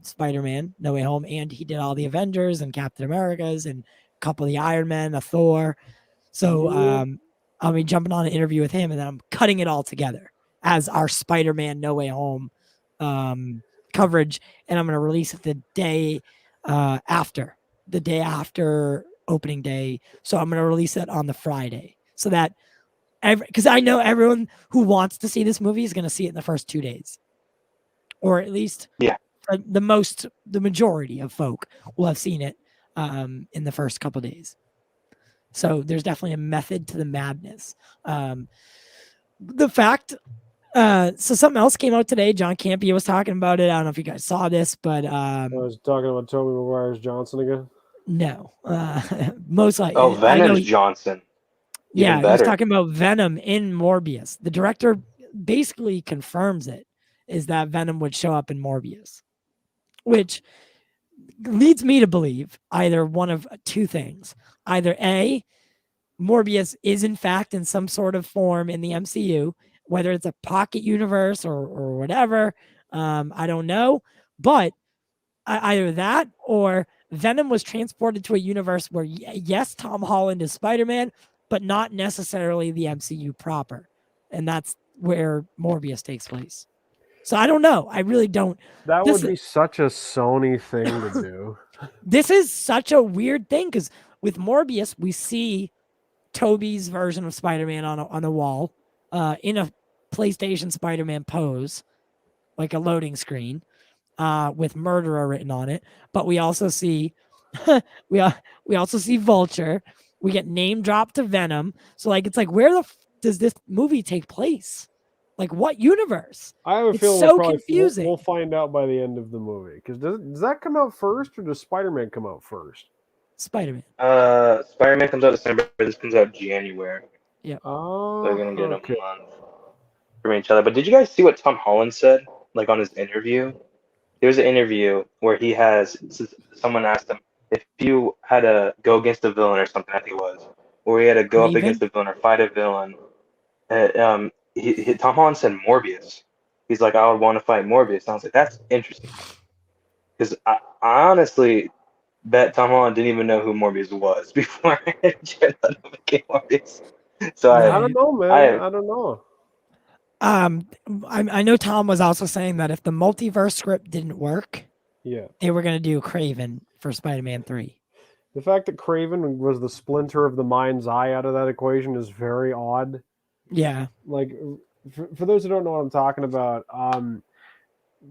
Spider-Man No Way Home, and he did all the Avengers and Captain Americas and a couple of the Iron Men, a Thor. So I'll be jumping on an interview with him, and then I'm cutting it all together as our Spider-Man No Way Home coverage, and I'm going to release it the day after opening day. So I'm going to release it on the Friday, so that because I know everyone who wants to see this movie is going to see it in the first 2 days, or at least the majority of folk will have seen it in the first couple days. So there's definitely a method to the madness. The fact, so something else came out today. John Campea was talking about it. I don't know if you guys saw this, but
I was talking about Tobey Maguire's Johnson again.
No, most likely.
Oh, Venom's Johnson.
Yeah, he was talking about Venom in Morbius. The director basically confirms it, is that Venom would show up in Morbius, which leads me to believe either one of two things. Either A, Morbius is in fact in some sort of form in the MCU, whether it's a pocket universe or whatever. I don't know. But either that or Venom was transported to a universe where, yes, Tom Holland is Spider-Man, but not necessarily the MCU proper. And that's where Morbius takes place. So I don't know. I really don't.
That would be such a Sony thing to do.
This is such a weird thing because with Morbius, we see Tobey's version of Spider-Man on a wall in a PlayStation Spider-Man pose, like a loading screen, with murderer written on it. But we also see we also see Vulture. We get name dropped to Venom. So like it's like where does this movie take place? Like what universe?
I have a
It's
feeling
so
we'll probably
confusing.
We'll find out by the end of the movie. Because does that come out first, or does Spider-Man come out first?
Spider-Man.
Spider-Man comes out December. This comes out January.
Oh,
So they're gonna get
okay.
a month from each other. But did you guys see what Tom Holland said? Like on his interview, there was an interview where someone asked him if you had to go against a villain or something. I think it was, or he had to go up
Raven?
against a villain or fight a villain. Tom Holland said Morbius. He's like, I would want to fight Morbius. And I was like, that's interesting, because I honestly bet Tom Holland didn't even know who Morbius was before Jared Leto became Morbius. So
I don't know, man. I don't know.
I know Tom was also saying that if the multiverse script didn't work,
Yeah.
they were gonna do Craven for Spider-Man 3.
The fact that Craven was the splinter of the mind's eye out of that equation is very odd.
Yeah.
Like, for those who don't know what I'm talking about,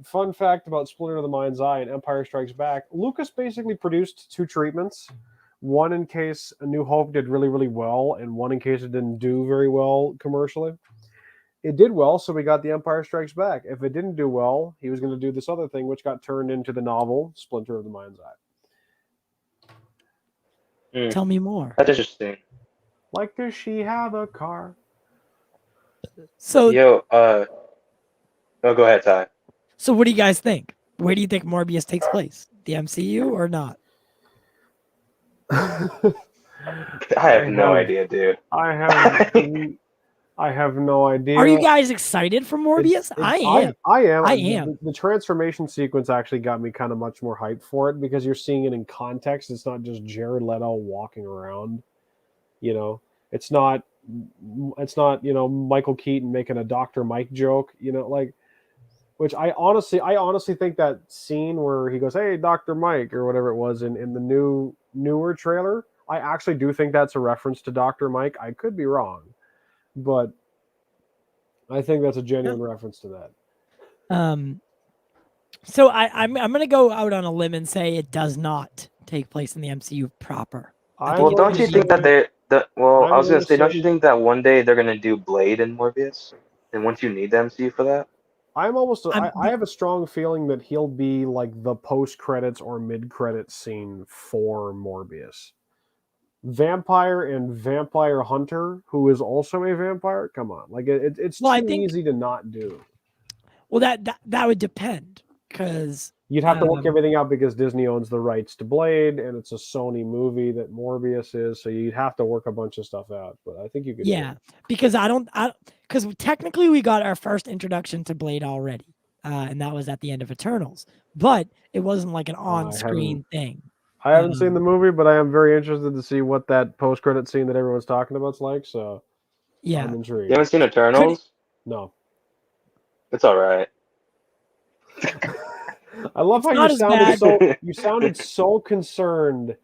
fun fact about Splinter of the Mind's Eye and Empire Strikes Back, Lucas basically produced 2 treatments. One in case A New Hope did really, really well, and one in case it didn't do very well commercially. It did well, so we got The Empire Strikes Back. If it didn't do well, he was going to do this other thing, which got turned into the novel Splinter of the Mind's Eye.
Tell me more.
That's interesting.
Like, does she have a car?
So
Yo, go ahead, Ty.
So what do you guys think? Where do you think Morbius takes place? The MCU or not?
I have no idea, dude.
I have no idea.
Are you guys excited for Morbius? I am.
I am.
I am.
The transformation sequence actually got me kind of much more hyped for it, because you're seeing it in context. It's not just Jared Leto walking around. You know, it's not Michael Keaton making a Dr. Mike joke. Which I honestly think that scene where he goes, "Hey, Dr. Mike," or whatever it was in the newer trailer, I actually do think that's a reference to Dr. Mike. I could be wrong, but I think that's a genuine reference to that.
So I'm gonna go out on a limb and say it does not take place in the MCU proper.
Well, don't you think that I was gonna say, don't you think that one day they're gonna do Blade and Morbius, and once you need the MCU for that?
I have a strong feeling that he'll be like the post-credits or mid-credits scene for Morbius. Vampire and Vampire Hunter, who is also a vampire. Come on, like it's too easy to not do.
Well, that would depend, because
you'd have to work everything out, because Disney owns the rights to Blade, and it's a Sony movie that Morbius is. So you'd have to work a bunch of stuff out. But I think you could.
Yeah, because because technically we got our first introduction to Blade already, and that was at the end of Eternals. But it wasn't like an on-screen thing.
I haven't seen the movie, but I am very interested to see what that post-credit scene that everyone's talking about is like. So
yeah,
I'm intrigued.
You haven't seen Eternals?
No.
It's all right.
I love how you sounded so concerned.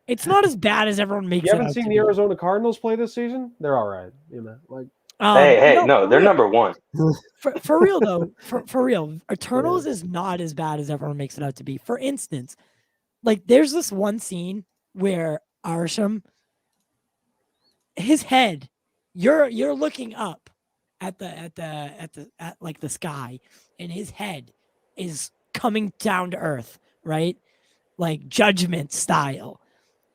It's not as bad as everyone makes it out.
You haven't seen the Arizona Cardinals play this season? They're all right, like.
No, they're number one.
For real though, for real, Eternals is not as bad as everyone makes it out to be. For instance, like there's this one scene where Arsham, his head, you're looking up at like the sky, and his head is coming down to earth, right? Like Judgment style.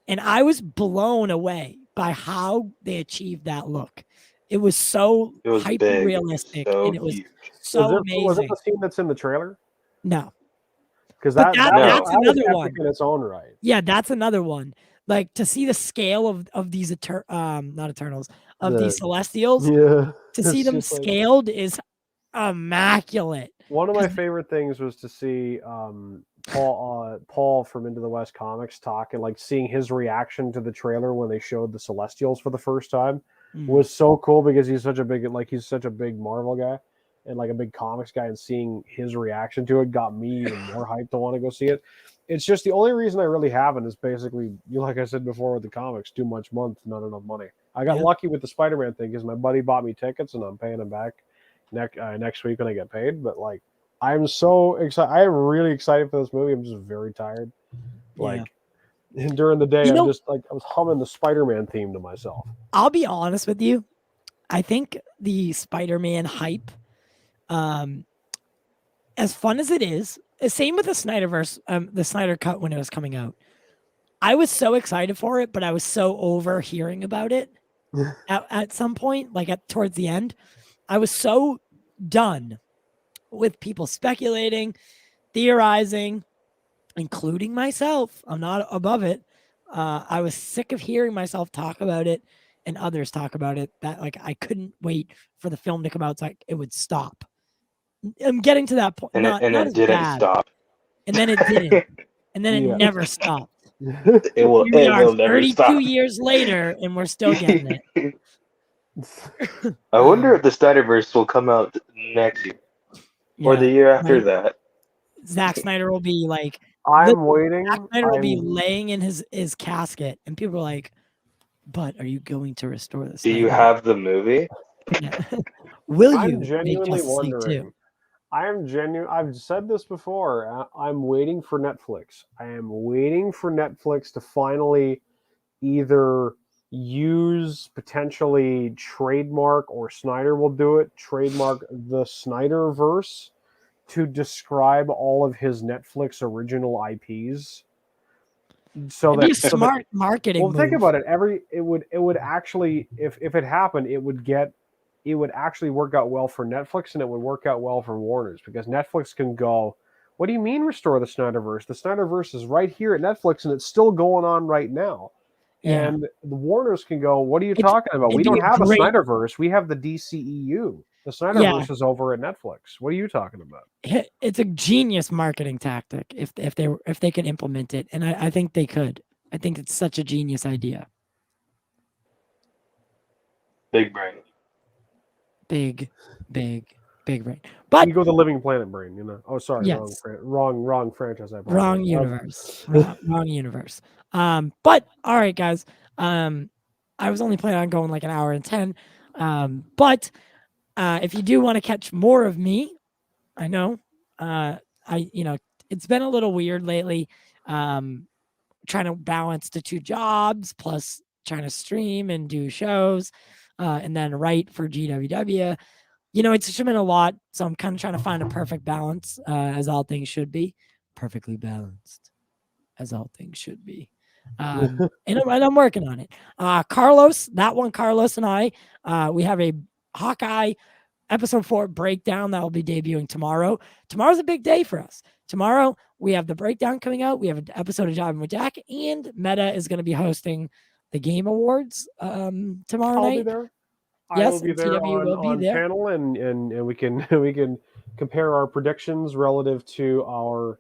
And I was blown away by how they achieved that look. It was so hyper realistic, and it was so amazing.
Was it the scene that's in the trailer?
No.
Because that's
another one
in its own right.
Yeah, that's another one. Like to see the scale of these not Eternals, of these Celestials.
Yeah.
To see them scaled is immaculate.
One of my favorite things was to see Paul from Into the West Comics talk, and like seeing his reaction to the trailer when they showed the Celestials for the first time was so cool, because he's such a big Marvel guy and like a big comics guy, and seeing his reaction to it got me even more hyped to want to go see it. It's just the only reason I really haven't is basically, like I said before with the comics, too much month, not enough money. I got lucky with the Spider-Man thing because my buddy bought me tickets, and I'm paying him back next week when I get paid. But like, I'm so excited. I am really excited for this movie. I'm just very tired. Like during the day, I was humming the Spider-Man theme to myself.
I'll be honest with you. I think the Spider-Man hype, as fun as it is, same with the Snyderverse, the Snyder Cut when it was coming out. I was so excited for it, but I was so over hearing about it at some point, like towards the end. I was so done with people speculating, theorizing, including myself. I'm not above it. I was sick of hearing myself talk about it and others talk about it, that like I couldn't wait for the film to come out so it would stop. I'm getting to that point.
And
Not
it
as
didn't
bad.
stop.
And then it didn't. And then it
Yeah.
never stopped.
It will.
Here we
It
are
will never
32
stop.
years later, and we're still getting it.
I wonder if the Snyderverse will come out next year or the
Yeah,
year after
like,
that.
Zack Snyder will be like,
I'm waiting.
Zack Snyder will be
I'm-
laying in his casket, and people are like, "But are you going to restore this?
Do you have the movie?
Yeah. Will you
I'm
make
genuinely
Justice League 2?
wondering. I've said this before. I'm waiting for Netflix. I am waiting for Netflix to finally either use potentially trademark, or Snyder will do it, trademark the Snyderverse to describe all of his Netflix original IPs. So
It'd be a
that
smart marketing
well,
move.
think about it. It would actually, if it happened, it would actually work out well for Netflix, and it would work out well for Warner's, because Netflix can go, what do you mean restore the Snyderverse? The Snyderverse is right here at Netflix, and it's still going on right now.
Yeah.
And the Warners can go, what are you
It'd-
talking about? We
it'd be
don't have a
great-
Snyderverse. We have the DCEU. The Snyderverse is over at Netflix. What are you talking about?
It's a genius marketing tactic if they could implement it, and I think they could. I think it's such a genius idea.
Big brain.
Big brain. But
You go the Living Planet brain, you know. Oh, sorry,
Yes.
wrong franchise. I apologize.
wrong universe. Wrong universe. But all right, guys. I was only planning on going like an hour and 10. But if you do want to catch more of me, I know, it's been a little weird lately. Trying to balance the 2 jobs plus trying to stream and do shows, and then write for GWW. It's just been a lot, so I'm kind of trying to find a perfect balance, as all things should be. Perfectly balanced, as all things should be. And I'm working on it. Carlos and I, we have a Hawkeye episode 4 breakdown that will be debuting tomorrow. Tomorrow's a big day for us. Tomorrow we have the breakdown coming out. We have an episode of Jabbing with Jack, and Meta is going to be hosting the Game Awards tomorrow
I'll
night.
be there.
Yes,
I will be
and
there
TW will be
on
there.
panel, and we can we can compare our predictions relative to our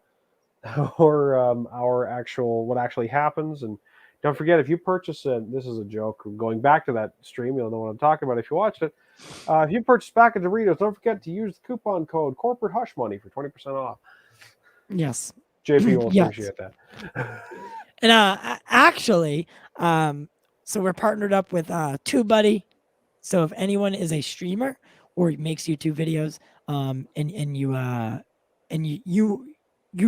actual what actually happens. And don't forget, if you purchase it, this is a joke. Going back to that stream, you'll know what I'm talking about if you watched it. If you purchase a package of Doritos, don't forget to use the coupon code Corporate Hush Money for 20% off.
Yes.
JP will
Yes.
appreciate that.
And actually, so we're partnered up with TubeBuddy. So if anyone is a streamer or makes YouTube videos, and you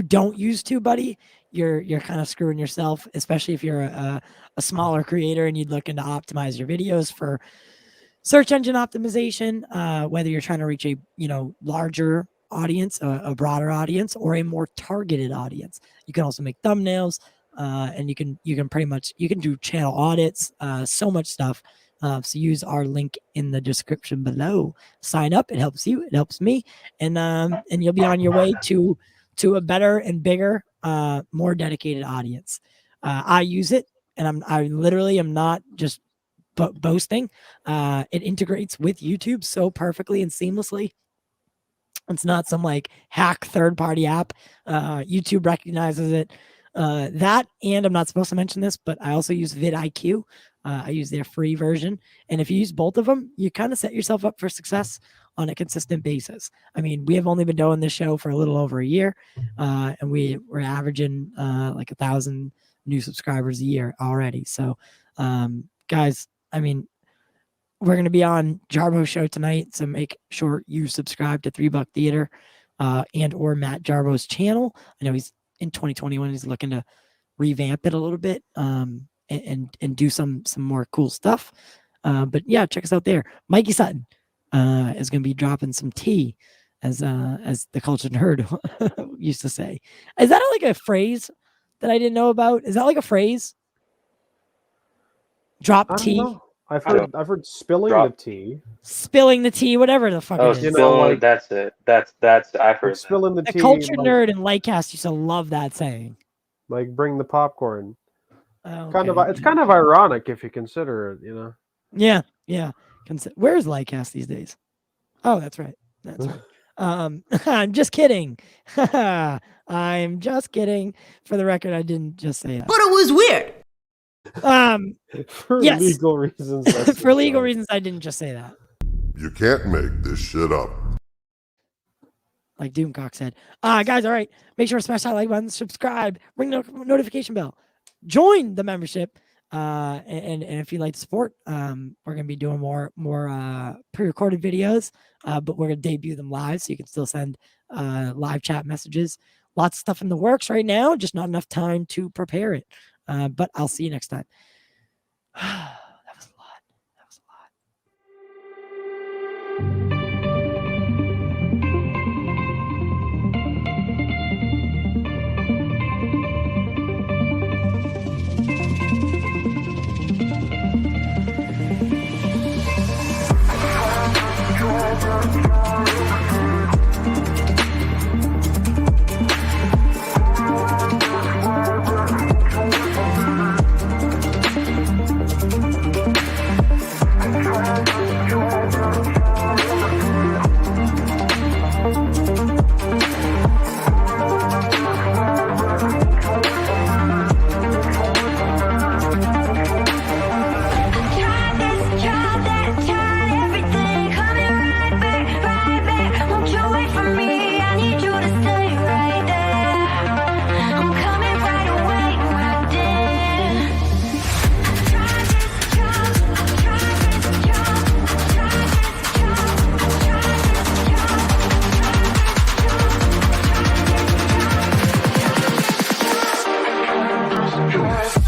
don't use TubeBuddy, you're kind of screwing yourself, especially if you're a smaller creator and you'd looking to optimize your videos for search engine optimization, whether you're trying to reach a larger audience, a broader audience, or a more targeted audience. You can also make thumbnails, and you can pretty much do channel audits, so much stuff. So use our link in the description below. Sign up. It helps you. It helps me, and you'll be on your way to a better and bigger, more dedicated audience. I use it, and I literally am not just boasting. It integrates with YouTube so perfectly and seamlessly. It's not some like hack third-party app. YouTube recognizes it. That, and I'm not supposed to mention this, but I also use vidIQ. I use their free version. And if you use both of them, you kind of set yourself up for success on a consistent basis. I mean, we have only been doing this show for a little over a year, and we're averaging like 1,000 new subscribers a year already. So, guys, I mean, we're going to be on Jarbo's show tonight, so make sure you subscribe to $3 Theater and or Matt Jarbo's channel. I know he's in 2021. He's looking to revamp it a little bit, and do some more cool stuff. But yeah, check us out there. Mikey Sutton is going to be dropping some tea, as the cultured nerd used to say. Is that like a phrase that I didn't know about? Is that like a phrase? Drop
I don't
tea,
know. I've heard spilling
Drop-
the tea.
spilling the tea, whatever the fuck
Oh,
it is.
You know,
spilling.
like-
That's it. That's I've heard
Like
that.
spilling the
The
tea.
cultured
like,
nerd and Lightcast used to love that saying.
like bring the popcorn.
Oh,
Kind of.
okay.
It's kind of ironic if you consider it. You know.
Yeah, yeah. Where's Lightcast these days? Oh, that's right. That's right. I'm just kidding. I'm just kidding. For the record, I didn't just say that.
But it was weird.
For
Yes.
legal reasons. that's
For legal
fine.
reasons, I didn't just say that.
You can't make this shit up.
Like Doomcock said. Guys, all right. Make sure to smash that like button, subscribe, ring the notification bell, join the membership. And if you'd like to support, we're gonna be doing more pre-recorded videos, but we're gonna debut them live, so you can still send live chat messages. Lots of stuff in the works right now, just not enough time to prepare it. But I'll see you next time. That was a lot. That was a lot.
Tried this, tried that, tried everything. Coming right back. Won't you wait for me? I need you to stay right there. I'm coming right away, right there. I tried this job, I tried this job, I tried this job, I tried this job, I tried this job.